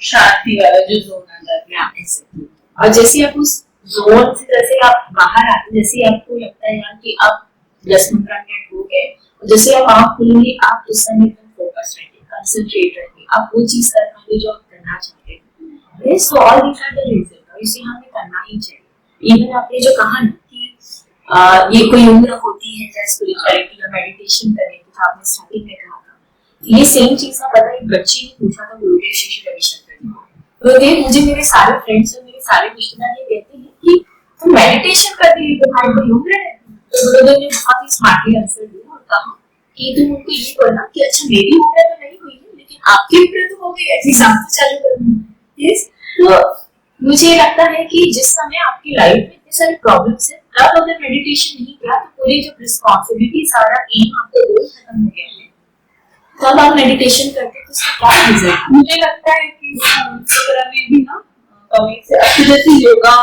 S1: शांति वाला जो जोन आता है,
S2: एक्चुअली, और जैसे आप उस जोन से जैसे आप बाहर आते, जैसे आपको लगता है यार कि अब 10-15 मिनट हो गए, जैसे आप आंख खोलेंगे आप उस समय एकदम फोकस रहेंगे, कंसंट्रेट रहेंगे, आप वो चीज कर पाएंगे जो आप करना चाहते हैं, so all these are the result, और इसे हमें करना ही चाहिए। इवन आपने जो कहा ना कि ये कोई उम्र होती है जैसे स्पिरिचुअलिटी या मेडिटेशन करने की, तो आपने स्टार्टिंग में कहा था, ये सेम चीज ना पता एक बच्ची ने पूछा था गुरुदेव श्री रविशंकर जी, गुरुदेव मुझे मेरे सारे फ्रेंड्स और मेरे सारे रिश्तेदार ये कहते हैं कि तुम मेडिटेशन करती है तुम्हारी कोई उम्र है, तो गुरुदेव ने बहुत ही स्मार्टली आंसर दिया और कहा कि तुम उनको ये बोलना कि अच्छा मेरी उम्र तो नहीं हुई है लेकिन आपकी उम्र तो हो गई, एग्जाम तो चालू करो, यस, तो मुझे लगता है कि जिस समय आपकी लाइफ में इतनी सारी प्रॉब्लम्स है, तब अगर मेडिटेशन नहीं किया तो पूरी जो रिस्पॉन्सिबिलिटी, सारा एम आपका गोल खत्म हो गया है, तब आप मेडिटेशन करते तो उसका क्या रिजल्ट?
S1: मुझे लगता है कि वगैरह में भी ना कभी से अच्छी जैसे योगा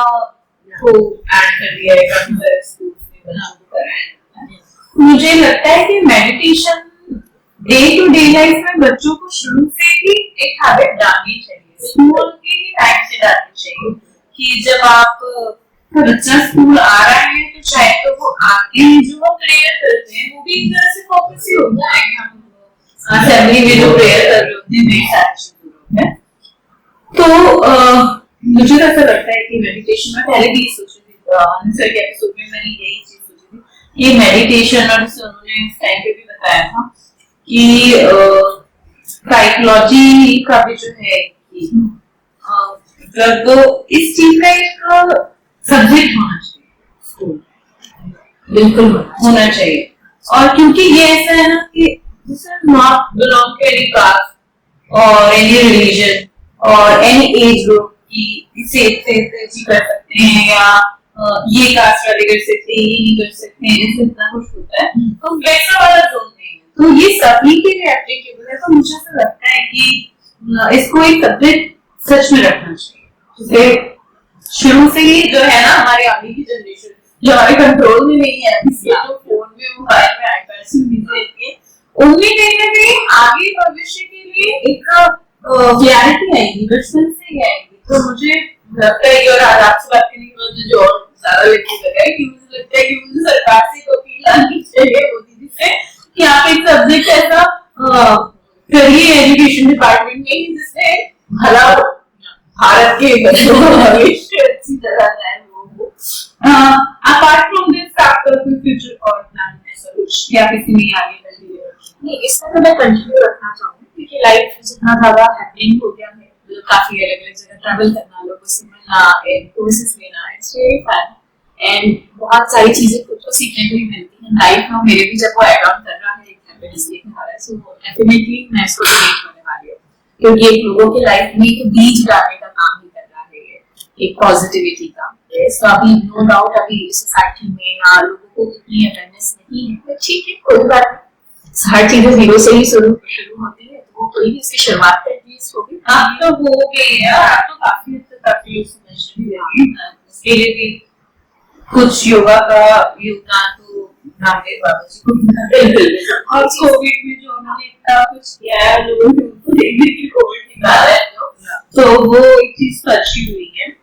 S1: को ऐड कर दिया है, काफी सारे स्कूल्स में बना कर रहे हैं, मुझे लगता है कि meditation day to day life में बच्चों को शुरू से ही एक हैबिट डालनी चाहिए, स्कूल के ही टाइम से डालनी चाहिए कि जब आप बच्चा स्कूल आ रहा है तो चाहे तो वो आके जो वो प्रेयर करते हैं वो भी एक तरह से फोकस ही होता है कि हम असेंबली में जो प्रेयर कर रहे होते हैं वही सारी चीजें होते हैं। तो मुझे ऐसा लगता है कि मेडिटेशन में पहले भी सोची थी, सर के एपिसोड में मैंने यही चीज सोची थी कि मेडिटेशन, और उन्होंने उस टाइम पे भी बताया था कि साइकोलॉजी का भी जो है कि मतलब इस चीज का एक सब्जेक्ट होना चाहिए स्कूल, बिल्कुल होना चाहिए। और क्योंकि ये ऐसा है ना कि not belong to any caste और एनी रिलीजन और एनी एज ग्रुप की इसे जी कर सकते हैं या ये कास्ट वाले कर सकते हैं, ये नहीं कर सकते हैं, जैसे इतना कुछ होता है तो वैसा वाला जोन नहीं है, तो ये सभी के लिए एप्लीकेबल है। तो मुझे ऐसा लगता है कि इसको एक सब्जेक्ट सच में रखना चाहिए, जिसे शुरू से ही जो है ना हमारे आगे की जनरेशन जो हमारे कंट्रोल में नहीं है, इसके जो फोन में, मोबाइल में, आईपैड में बिजी रहती है, उनमें कहीं ना कहीं आगे भविष्य के लिए एक क्लैरिटी आएगी, बचपन से ही आएगी। तो मुझे लगता है, और आज आपसे बात करने के बाद मुझे जो और ज्यादा लगने लगा है कि मुझे लगता है कि मुझे सरकार से एक अपील आनी चाहिए मोदी जी से कि आप एक सब्जेक्ट ऐसा करिए एजुकेशन डिपार्टमेंट में जिससे भला भारत के बच्चों को भविष्य अच्छी तरह जाए। अपार्ट फ्रॉम दिस आपका कोई फ्यूचर और प्लान ऐसा कुछ या किसी ने आगे कंटिन्यू
S2: नहीं, इसका तो मैं कंटिन्यू रखना चाहूंगी क्योंकि लाइफ जितना ज्यादा हैपनिंग हो गया है, काफी अलग अलग जगह ट्रैवल करना, लोगों से मिलना, कोर्सेस लेना, इट्स वेरी फन एंड बहुत सारी चीजें खुद को सीखने को भी मिलती हैं लाइफ में। मेरे भी जब वो ऐड ऑन कर रहा है, एक हैप्पीनेस लेके आ रहा है, सो डेफिनेटली मैं इसको चेंज करने वाली हूँ क्योंकि एक लोगों के लाइफ में एक बीज डालने का काम ही कर रहा है ये, एक पॉजिटिविटी का। तो अभी नो डाउट अभी सोसाइटी में या लोगों को इतनी अवेयरनेस नहीं है, तो ठीक है, कोई बात नहीं, हर चीजें जीरो से ही शुरू होती है, तो वो कोई भी इसकी शुरुआत एटलीस्ट होगी।
S1: आप तो हो गए यार, आप तो काफी हद तक काफी समझ रही हैं, उसके लिए भी कुछ योगा का योगदान तो रामदेव बाबा जी को, और कोविड में जो उन्होंने इतना कुछ किया है लोगों ने उनको देखने की, कोविड निकाला है तो वो एक चीज तो अच्छी हुई है।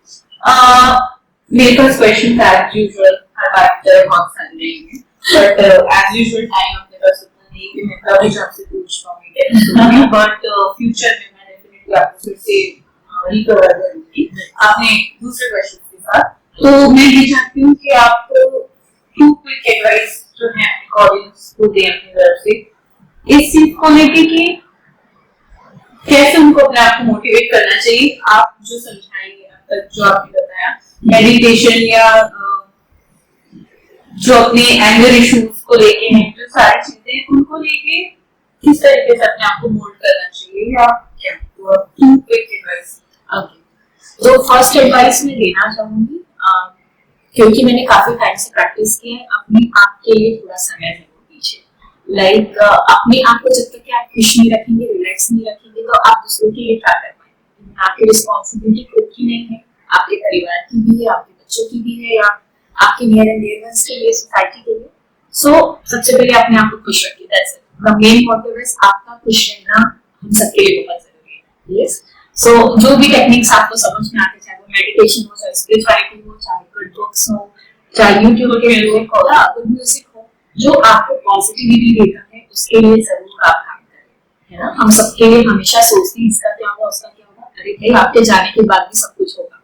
S1: मेरे पास क्वेश्चन था एज यूजुअल, हर बात बहुत सारी रहेंगे बट एज यूजुअल टाइम अपने पास उतना नहीं कि मैं कभी आपसे पूछ पाऊंगी, बट फ्यूचर में मैं डेफिनेटली आपको फिर से रिकवर करूंगी अपने दूसरे क्वेश्चन के साथ। तो मैं ये चाहती हूँ कि आप 2 क्विक एडवाइस जो है ऑडियंस को दें अपनी तरफ से इस चीज को लेके कि कैसे उनको अपने आप को मोटिवेट करना चाहिए। आप जो समझाएंगे अब तक जो आपने बताया मेडिटेशन या जो अपने एंगर इश्यूज को लेके हैं, जो सारी चीजें उनको लेके किस तरीके से अपने आप को मोल्ड करना चाहिए या क्या, तो 2 क्विक एडवाइस।
S2: तो फर्स्ट एडवाइस मैं देना चाहूंगी क्योंकि मैंने काफी टाइम से प्रैक्टिस की है, अपने आप के लिए थोड़ा समय जरूर दीजिए। लाइक अपने आप को जब तक कि आप खुश नहीं रखेंगे, रिलैक्स नहीं रखेंगे, तो आप दूसरों के लिए क्या कर पाएंगे। आपकी रिस्पॉन्सिबिलिटी खुद की नहीं है, आपके परिवार की भी है, आपके बच्चों की भी है, या आपके नियर एंड डियर वंस के लिए, सोसाइटी के लिए। सो सबसे पहले अपने आप को खुश रखिए, that's it. The main motive is आपका खुश रहना हम सबके लिए बहुत जरूरी है। यस, सो जो भी टेक्निक्स आपको समझ में आते, चाहे वो मेडिटेशन हो, चाहे स्पिरिचुअलिटी हो, चाहे गुड बुक्स हो, चाहे यूट्यूब के म्यूजिक हो या गुड म्यूजिक हो, जो आपको पॉजिटिविटी देता है उसके लिए जरूर आप काम करें, है ना। हम सबके लिए हमेशा सोचते हैं इसका क्या होगा, उसका क्या होगा, अरे भाई आपके जाने के बाद भी सब कुछ होगा।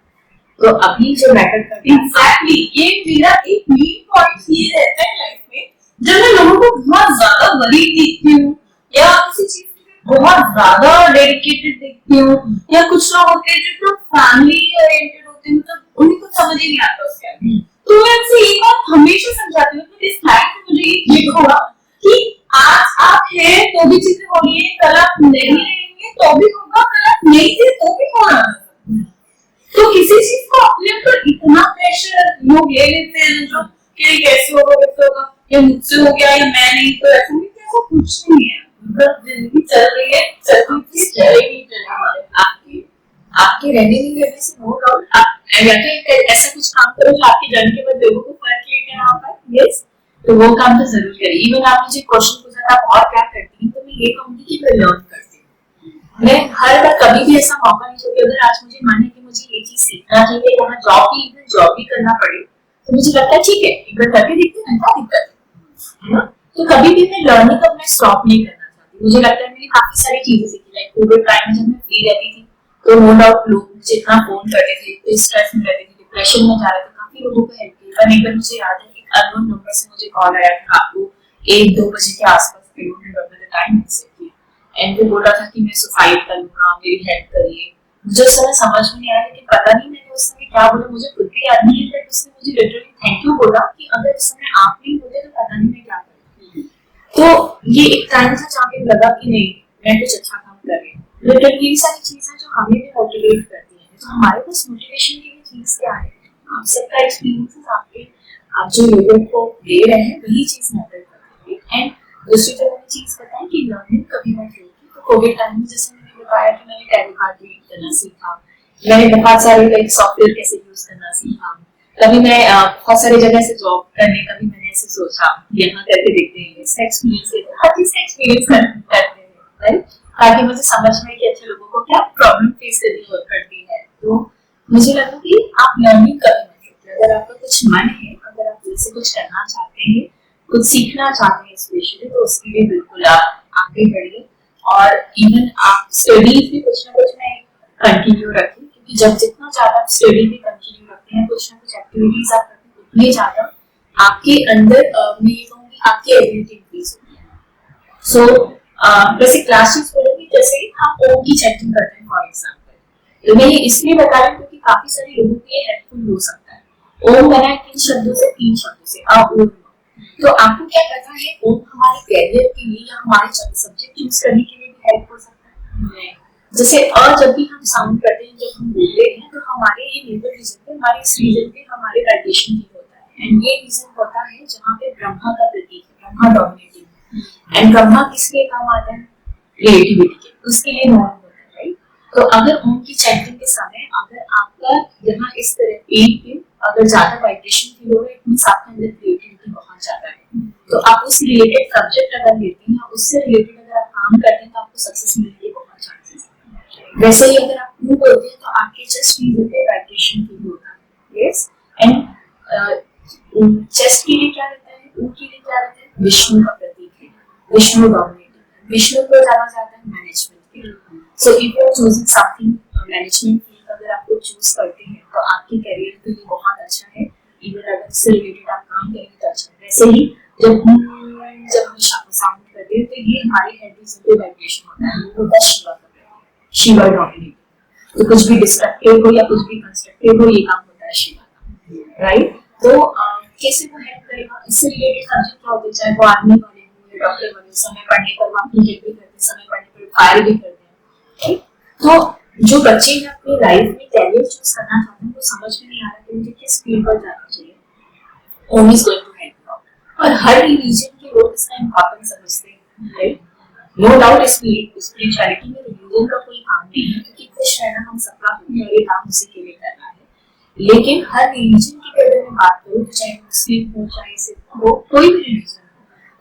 S2: तो अभी जो मैटर करता है
S1: एग्जैक्टली, ये मेरा एक मेन पॉइंट ये रहता है लाइफ में, जब मैं लोगों को बहुत ज्यादा वरीड देखती हूँ या किसी चीज बहुत ज्यादा डेडिकेटेड देखती हूँ, या कुछ लोग होते हैं जो फैमिली ओरिएंटेड होते हैं, मतलब उन्हें कुछ समझ ही नहीं आता उसके आगे। तो मैं उनसे एक बात हमेशा समझाती हूँ, इस लाइफ में मुझे ये क्लिक हुआ कि आज आप हैं तो भी चीजें हो रही है, कल आप नहीं रहेंगे तो भी होगा, कल आप नहीं थे तो भी होना। तो किसी चीज को अपने ऊपर इतना प्रेशर लोग ले लेते हैं जो कि कैसे होगा, या मुझसे हो गया या मैं नहीं, तो ऐसा नहीं, ऐसा कुछ नहीं है। जिंदगी चल रही है, चलेगी।
S2: आपके रहने से नो डाउट आप ऐसा कुछ काम करो जो आपके जाने के बाद लोगों को फर्क लेकर आ पाए। यस, तो वो काम तो जरूर करिए। इवन आप मुझे क्वेश्चन पूछा था आप और क्या करती हैं, तो मैं ये कहूंगी कि मैं लर्न करती हूँ। मैं हर बार कभी भी ऐसा मौका नहीं छोड़ती। अगर आज मुझे मन है कि मुझे ये चीज सीखना चाहिए, वहाँ जॉब भी करना पड़े, तो मुझे लगता है ठीक है, एक बार करके देखते हैं, क्या दिक्कत है ना। तो कभी भी मैं लर्निंग को अपना स्टॉप नहीं करना चाहती। मुझे लगता है मैंने काफी सारी चीजें सीखी, लाइक कोविड टाइम में जब मैं फ्री रहती थी तो नो डाउट लोग मुझे इतना फोन करते थे, तो स्ट्रेस में रहती थी, डिप्रेशन में जा रहे थे, काफी लोगों को हेल्प की। पर एक बार मुझे याद है एक अननोन नंबर से मुझे कॉल आया था, आपको 1-2 बजे के आसपास, I don't remember the time exactly, and वो बोला था कि मैं सुसाइड कर लूंगा, मेरी हेल्प करिए। मुझे उस समय समझ में नहीं आया, लेकिन पता नहीं मैंने उस समय क्या बोला, मुझे खुद भी याद नहीं है, बट उसने मुझे लिटरली थैंक यू बोला कि अगर उस समय आप नहीं होते तो पता नहीं मैं क्या करती। तो ये एक टाइम था जहाँ पे लगा कि नहीं, मैं कुछ अच्छा काम कर रही हूँ। लेकिन ये सारी चीजें जो हमें भी मोटिवेट करती हैं, तो हमारे पास मोटिवेशन की भी चीज क्या है, आप सबका एक्सपीरियंसेस आपके, आप जो लोगों को दे रहे हैं वही चीज मैटर करती है। एंड दूसरी जो मैंने चीज बताई कि लर्निंग कभी मत रोकी। तो कोविड टाइम में जैसे मैंने बताया कि मैंने टैरो कार्ड रीड करना सीखा, मैंने बहुत सारे लाइक सॉफ्टवेयर कैसे यूज करना सीखा। कभी मैं बहुत सारी जगह से जॉब करने का भी मैंने ऐसे सोचा, यहाँ करके देखते हैं, इसका एक्सपीरियंस है, हर चीज का एक्सपीरियंस करते हैं, राइट, ताकि मुझे समझ में कि अच्छे लोगों को क्या प्रॉब्लम फेस करनी पड़ती है। तो मुझे लगा कि आप लर्निंग कभी मत रोकिए। अगर आपका कुछ मन है, अगर आप दिल से कुछ करना चाहते हैं, कुछ सीखना चाहते हैं स्पेशली, तो उसके लिए बिल्कुल आप आगे बढ़िए। और इवन आप स्टडीज भी कुछ ना कुछ में कंटिन्यू रखें, क्योंकि जब जितना ज्यादा आप स्टडी भी कंटिन्यू रखते हैं, कुछ ना कुछ एक्टिविटीज आप करते हैं, उतनी ज्यादा आपके अंदर मैं ये कहूँगी आपकी एबिलिटी इंक्रीज होती है। सो वैसे क्लासेस बोलोगी, जैसे हम ओम की चैंटिंग करते हैं फॉर एग्जाम्पल, तो मैं ये इसलिए बता रही हूँ क्योंकि काफी सारे लोगों के लिए हेल्पफुल हो सकता है। ओम बना है 3 शब्दों से, 3 शब्दों से, अ ओ। तो आपको क्या पता है ओम हमारे कैरियर के लिए या हमारे सब्जेक्ट चूज करने के लिए भी हेल्प हो सकता है। जैसे अ जब भी हम साउंड करते हैं, जब हम बोलते हैं, तो हमारे ये नेवल रीजन पे, हमारे इस रीजन पे हमारे वाइब्रेशन फील होता है। एंड ये रीजन होता है जहाँ पे ब्रह्मा का प्रतीक है, ब्रह्मा डोमिनेटिंग। एंड ब्रह्मा किसके काम आता है? क्रिएटिविटी के, उसके लिए नॉन होता है, राइट। तो अगर ओम की चैंटिंग के समय अगर आपका यहाँ इस तरह पेट पे अगर ज्यादा वाइब्रेशन फील हो रहा है, मींस आपके अंदर क्रिएटिविटी बहुत ज्यादा है, तो आप उस रिलेटेड सब्जेक्ट अगर लेते हैं, उससे रिलेटेड अगर आप काम करते हैं, तो आपको सक्सेस मिलने के बहुत चांसेस है। वैसे ही अगर आप ऊ बोलते हैं, तो आपके चेस्ट रीजन पे वाइब्रेशन फील होता है, यस। एंड चेस्ट के लिए क्या रहता है, ऊ के लिए क्या रहता है? विष्णु का प्रतीक है, विष्णु डोमिनेटिंग। विष्णु को जाना जाता है मैनेजमेंट के लिए। So if you are choosing something management field, अगर आप लोग चूज करते हैं, तो आपके करियर के लिए बहुत अच्छा है। इवन अगर इससे रिलेटेड आप काम करेंगे तो अच्छा है। वैसे ही जब हम साउंड करते हैं, तो ये हमारे हेड रीजन पे वाइब्रेशन होता है, वो होता है शिवा का प्रतीक, शिवा डोमिनेटिंग। तो कुछ भी डिस्ट्रक्टिव हो या कुछ भी कंस्ट्रक्टिव हो, ये काम होता है शिवा का, राइट। तो कैसे वो हेल्प करेगा, इससे रिलेटेड सब्जेक्ट क्या होते हैं, चाहे वो आर्मी वाले हो या डॉक्टर वाले, समय पढ़ने पर वो आपकी हेल्प भी करते हैं, समय पढ़ने पर फायर भी करते हैं, राइट। तो जो बच्चे हैं अपनी लाइफ में कैरियर चूज करना चाहते हैं, वो समझ में नहीं आ रहा कि मुझे किस फील्ड पर जाना चाहिए, Om is going to help out. और हर रिलीजन के लोग इसका इम्पोर्टेंस समझते हैं, राइट। नो डाउट स्पिरिचुअलिटी में रिलीजन का कोई काम नहीं है, क्योंकि खुश रहना हम सबका ये काम उसी के लिए करना है। लेकिन हर रिलीजन की अगर मैं बात करूँ, तो चाहे मुस्लिम हो, चाहे सिख हो, कोई भी रिलीजन हो,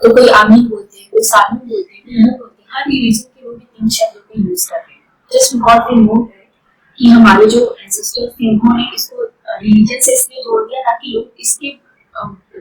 S2: तो कोई आमीन बोलते हैं, कोई सालू बोलते हैं, कोई बोलते हैं, हर रिलीजन के लोग 3 शब्दों को यूज कर रहे हैं, जस्ट बिकॉज दे नो कि हमारे जो एंसेस्टर्स थे, उन्होंने इसको रिलीजन से इसलिए जोड़ दिया ताकि लोग इसके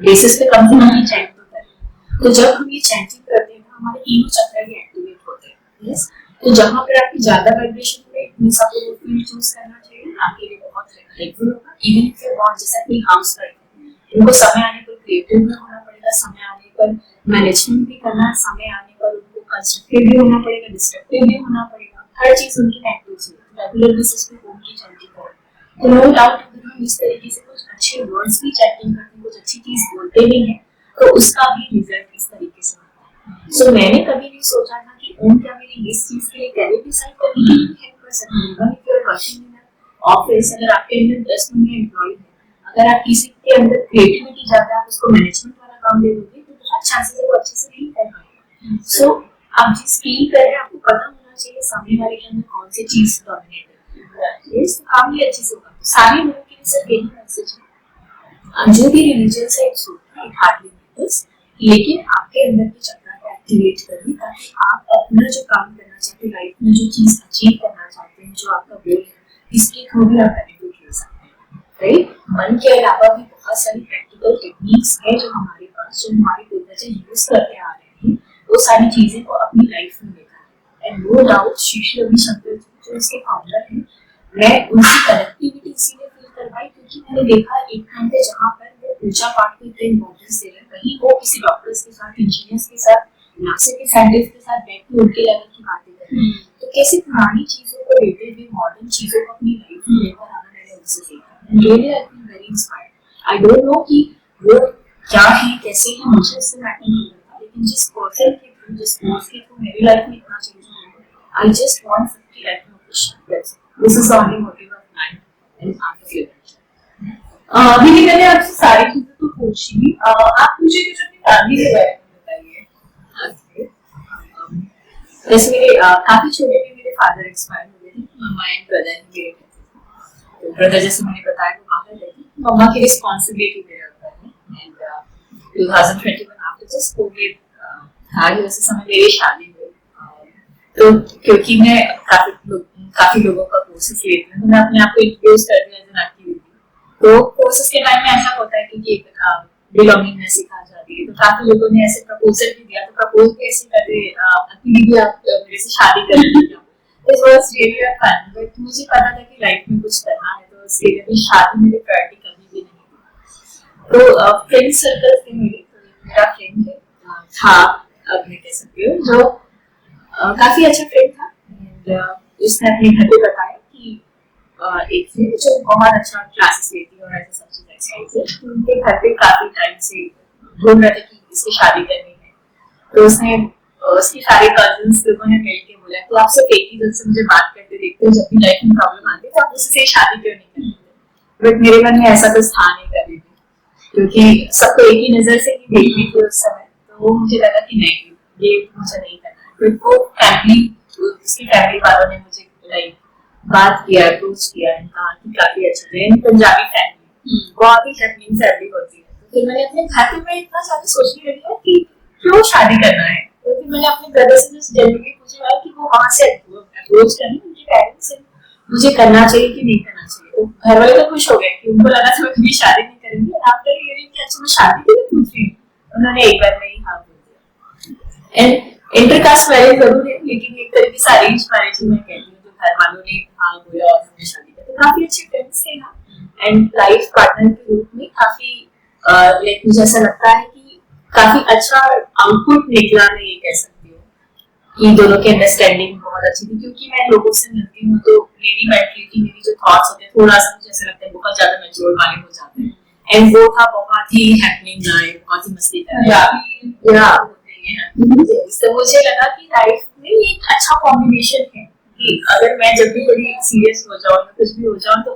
S2: बेसिस पे कम से कम ये चैंट तो करें। तो जब हम ये चैंटिंग करते हैं, तो हमारे तीनों चक्र भी एक्टिवेट होते हैं, यस। तो जहाँ पर आपकी ज्यादा वाइब्रेशन है, मींस आपको वो फील्ड चूज करना चाहिए, आपके लिए बहुत हेल्पफुल होगा। इवन इफ यू वांट, जैसा कोई हाउस करते हैं, उनको समय आने पर क्रिएटिव भी होना पड़ेगा, समय आने पर मैनेजमेंट भी करना, समय आने पर उनको कंस्ट्रक्टिव भी होना पड़ेगा, डिस्ट्रक्टिव भी होना पड़ेगा, हर चीज उनकी एक्टिव चाहिए। रेगुलर बेसिस पे ओम की चैंटिंग करें, तो नो डाउट अगर हम इस तरीके से कुछ अच्छे वर्ड्स भी चैंटिंग करते हैं, कुछ अच्छी चीज बोलते भी हैं, तो उसका भी रिजल्ट इस तरीके से होता है। सो मैंने कभी नहीं सोचा था कि ओम क्या मेरी इस चीज के लिए कैरियर डिसाइड करने के लिए भी हेल्प कर सकती है। Even if you are working in office, अगर आपके अंदर 10 एम्प्लॉय है, अगर आप किसी के अंदर क्रिएटिविटी ज्यादा, आप उसको मैनेजमेंट वाला काम दे दोगे, तो बहुत चांसेस है वो अच्छे से नहीं कर पाएगा। सो आप जिस फील कर रहे हैं, आपको पता होना चाहिए सामने वाले के अंदर कौन सी चीज डोमिनेट है, इस काम भी अच्छे से होगा। सारे लोगों के लिए सिर्फ यही मैसेज है, जो भी रिलीजन से इट्स हार्डली मैटर्स, लेकिन आपके अंदर की चक्र क्रिएट करिए ताकि आप अपना जो काम करना चाहते हैं लाइफ में, जो चीज अचीव करना चाहते हैं, जो आपका गोल है, इसके थ्रू भी आप बेनिफिट ले सकते हैं, राइट। मन के अलावा भी बहुत सारी प्रैक्टिकल टेक्निक्स है जो हमारे पास, जो हमारे पूर्वज यूज करते आ रहे हैं, वो सारी चीजें को अपनी लाइफ में लेकर आए। And no doubt Shri Ravishankar जो इसके फाउंडर हैं, मैं उनकी कनेक्टिविटी इसीलिए फील कर पाई क्योंकि मैंने देखा एक टाइम पे जहाँ पर वो पूजा पाठ को इतना इम्पोर्टेंस दे रहे हैं, वहीं वो किसी डॉक्टर्स के साथ, इंजीनियर्स के साथ, नासा के साइंटिस्ट के साथ बैठ के उनके लेवल की बातें कर रहे हैं। तो कैसे पुरानी चीजों को लेते हुए मॉडर्न चीजों को अपनी लाइफ में लेकर आना, मैंने उनसे देखा। Really I feel very inspired. I don't know कि वो क्या है, कैसे है, मुझे इससे मैटर नहीं करता, लेकिन जिस पर्सन के थ्रू, जिस कोर्स के थ्रू मेरी लाइफ में इतना चेंज हुआ, आई जस्ट वांट 50 लाइफ में कुछ। This is only motive of mind and art of your.
S1: दीदी मैंने आपसे सारी चीजें तो पूछी, आप मुझे कुछ अपनी फैमिली के बारे में बताइए।
S2: जैसे मेरे काफी छोटे में मेरे फादर एक्सपायर हो गए थे, मम्मा एंड ब्रदर ही मेरे रहते थे। ब्रदर जैसे मैंने बताया वो बाहर रहते, मम्मा की रिस्पॉन्सिबिलिटी मेरे ऊपर है। एंड 2021 आफ्टर जस्ट कोविड था, वैसे समय मेरी शादी हुई। तो क्योंकि मैं काफी लोगों का कोर्सेस लेती हूँ, तो मैं अपने आप को इंट्रोड्यूस करती हूँ एज एन एक्टिविटी। तो कोर्सेस के टाइम में ऐसा होता है क्योंकि बिलोंगिंगनेस सिखा जाती है, तो काफी लोगों ने ऐसे प्रपोजल भी दिया, तो प्रपोज भी ऐसे कर रहे दीदी आप मेरे से शादी कर लीजिए। This was really a fun, but मुझे पता था कि लाइफ में कुछ करना है, तो इसके लिए शादी मेरी प्रायोरिटी कभी भी नहीं थी। तो फ्रेंड सर्कल थे मेरे, तो मेरा फ्रेंड है था, अब मैं कह सकती हूँ, जो काफी अच्छा फ्रेंड था। एंड उसने अपने घर पे बताया कि एक फ्रेंड जो बहुत अच्छा क्लासेस लेती है और ऐसे सब चीज एक्सरसाइज है, उनके घर पे काफी टाइम से ढूंढ रहे थे कि इसकी शादी करनी है। तो उसने उसकी सारे कजिन्स लोगों ने मिलकर बोला कि आप सिर्फ एक ही दिन से मुझे बात करते देखते हो, जब भी लाइफ में प्रॉब्लम आती है तो आप उससे शादी क्यों नहीं करते। बट मेरे मन में ऐसा कुछ था नहीं कभी भी, क्योंकि सबको एक ही नजर से ही देखती थी उस समय। तो मुझे लगा कि नहीं, ये मुझे नहीं करना है। फिर वो उसकी फैमिली वालों ने मुझे लाइक बात किया, अप्रोच किया, कहा कि काफी अच्छा है। पंजाबी फैमिली बहुत ही हैपनिंग फैमिली होती है। तो फिर मैंने अपने खाते में इतना ज्यादा सोचने लगी कि क्यों शादी करना है। तो फिर मैंने अपने ब्रदर से जस्ट जनरली पूछा कि वो वहां से अप्रोच करने उनके पेरेंट्स से मुझे करना चाहिए कि नहीं करना चाहिए। तो घर वाले तो खुश हो गए कि उनको लगा था मैं कभी शादी नहीं करूंगी। आफ्टर हियरिंग कि अच्छा मैं शादी के लिए पूछ रही हूँ, उन्होंने एक बार में ही हाँ बोल दिया। एंड इंटरकास्ट मैरिज जरूर है, लेकिन एक तरीके से अरेंज मैरिज ही मैं कहती हूँ। तो घर वालों ने हाँ बोला और हमने शादी की। तो काफी अच्छे फ्रेंड्स थे ना, एंड लाइफ पार्टनर के रूप में काफी लाइक मुझे ऐसा लगता है कि काफी अच्छा आउटपुट निकला, मैं ये कह सकती हूँ कि दोनों की अंडरस्टैंडिंग बहुत अच्छी थी। क्योंकि मैं लोगों से मिलती हूँ तो मेरी मेंटलिटी, मेरी जो थॉट्स होते हैं थोड़ा सा मुझे ऐसा लगता है बहुत ज्यादा मैच्योर वाले हो जाते हैं। एंड वो था बहुत ही हैपनिंग लाइफ, बहुत ही मस्ती कर रहा है। तो मुझे लगा कि लाइफ में ये एक अच्छा कॉम्बिनेशन है कि अगर मैं जब भी थोड़ी सीरियस हो जाऊँ या कुछ भी हो जाऊँ तो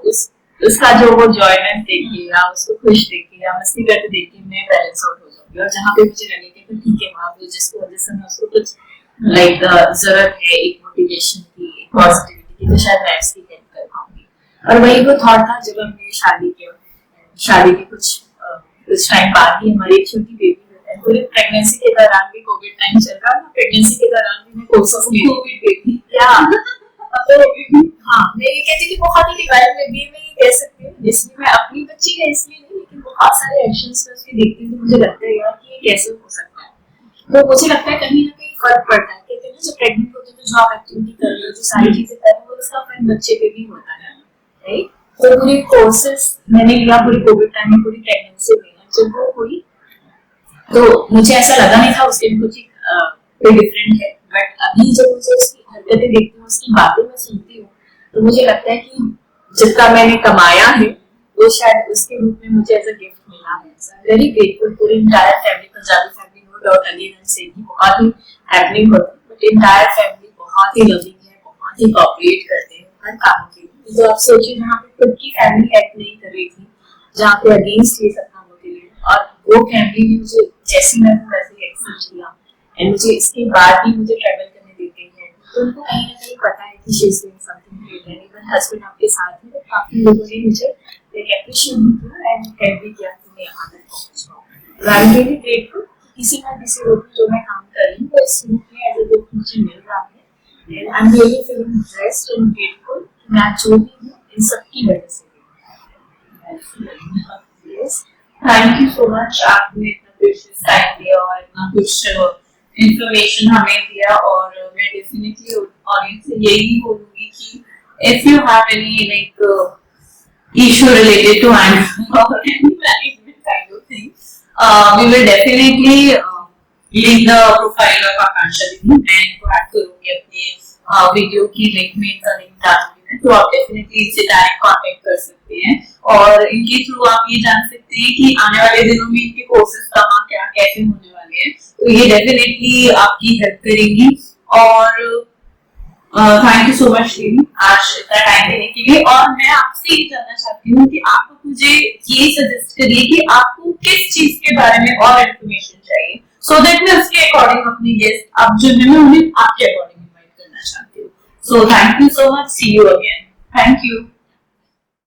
S2: उसका जो वो जॉयनेस देख के या उसको खुश देख के या मस्ती करते देख के मैं बैलेंस आउट हो जाऊंगी। और जहाँ पे मुझे लगे कि ठीक है वहाँ पे जिसको वजह से मैं उसको कुछ लाइक जरूरत है एक मोटिवेशन की, एक पॉजिटिविटी की, तो शायद मैं इसकी हेल्प कर पाऊंगी। और वही वो थॉट था जब हमने शादी के कुछ टाइम बाद ही हमारी एक छोटी बेबी है। पूरी प्रेगनेंसी के दौरान भी कोविड टाइम चल रहा था, प्रेगनेंसी के दौरान भी मैं कोर्सेस ले कोविड बेबी या तो हाँ मैं ये कहती कि बहुत ही डिवाइन बेबी मैं ये कह सकती हूँ। इसलिए मैं अपनी बच्ची है इसलिए नहीं, लेकिन बहुत सारे एक्शंस में उसके देखती हूँ तो मुझे लगता है यार कि ये कैसे हो सकता है। तो मुझे लगता है कहीं ना कहीं फर्क पड़ता है। कहते हैं ना जब प्रेग्नेंट होते तो जो आप एक्टिविटी कर रहे हो, जो सारी चीजें कर रहे हो, उसका फर्क बच्चे पे भी होता है, राइट। तो पूरी कोर्सेस मैंने लिया पूरी कोविड टाइम में, पूरी प्रेगनेंसी में। जब वो हुई तो मुझे ऐसा लगा नहीं था उसके कुछ कोई डिफरेंट है। बट अभी जब मुझे उसकी हरकतें देखती हूँ, उसकी बातें मैं सुनती हूँ, तो मुझे लगता है कि जितना मैंने कमाया है वो शायद उसके रूप में मुझे एज अ गिफ्ट मिला है। Very grateful. पूरी entire family, Punjabi family, no doubt again से बहुत ही हैपनिंग होती है, बट इंटायर फैमिली बहुत ही लविंग है, बहुत ही कोऑपरेट करते हैं हर काम के लिए। तो आप सोचिए जहाँ पे खुद की फैमिली एक्ट नहीं कर रही थी, जहाँ पे अगेंस्ट ये सब कामों के लिए, और वो फैमिली ने मुझे जैसी मैं वैसे ही एक्सेप्ट किया। एंड मुझे इसके बाद भी मुझे ट्रैवल करने देते हैं, तो उनको कहीं ना कहीं पता है कि she is doing something great. And even husband आपके साथ है, तो काफी लोगों ने मुझे एक एप्रिशिएट भी किया एंड हेल्प भी किया कि मैं यहाँ तक पहुंच पाऊँ। I am really grateful. किसी ना किसी रूप में जो मैं काम कर रही हूँ तो इस रूप में एज ए गिफ्ट मुझे मिल रहा है and I am really feeling blessed and grateful. मैं जो भी हूँ इन सबकी वजह से। Yes,
S1: thank you so much, आपने इतना प्रेशियस टाइम दिया और इतना कुछ इंफॉर्मेशन हमें दिया। और मैं डेफिनेटली ऑडियंस से यही बोलूंगी कि if you have any like issue related to animal or any management kind of thing, we will definitely link the profile of Akansha with you and तो add करूँगी अपने वीडियो की लिंक में, इनका लिंक डालूंगी मैं, तो आप डेफिनेटली इससे डायरेक्ट कांटेक्ट कर सकते हैं और इनके थ्रू आप ये जान सकते हैं कि आने वाले दिनों में इनके कोर्सेज कहाँ क्या कैसे होने वाले हैं, तो ये डेफिनेटली आपकी हेल्प करेंगी। और थैंक यू सो मच आज इतना टाइम देने के लिए। और मैं आपसे ये जानना चाहती हूँ कि आप मुझे ये सजेस्ट करिए कि आपको किस चीज के बारे में और इन्फॉर्मेशन चाहिए, सो दैट मैं उसके अकॉर्डिंग अपनी गेस्ट अब जो मैं उन्हें आपके अकॉर्डिंग इनवाइट करना चाहती हूँ। So thank you so much, see you again, thank you.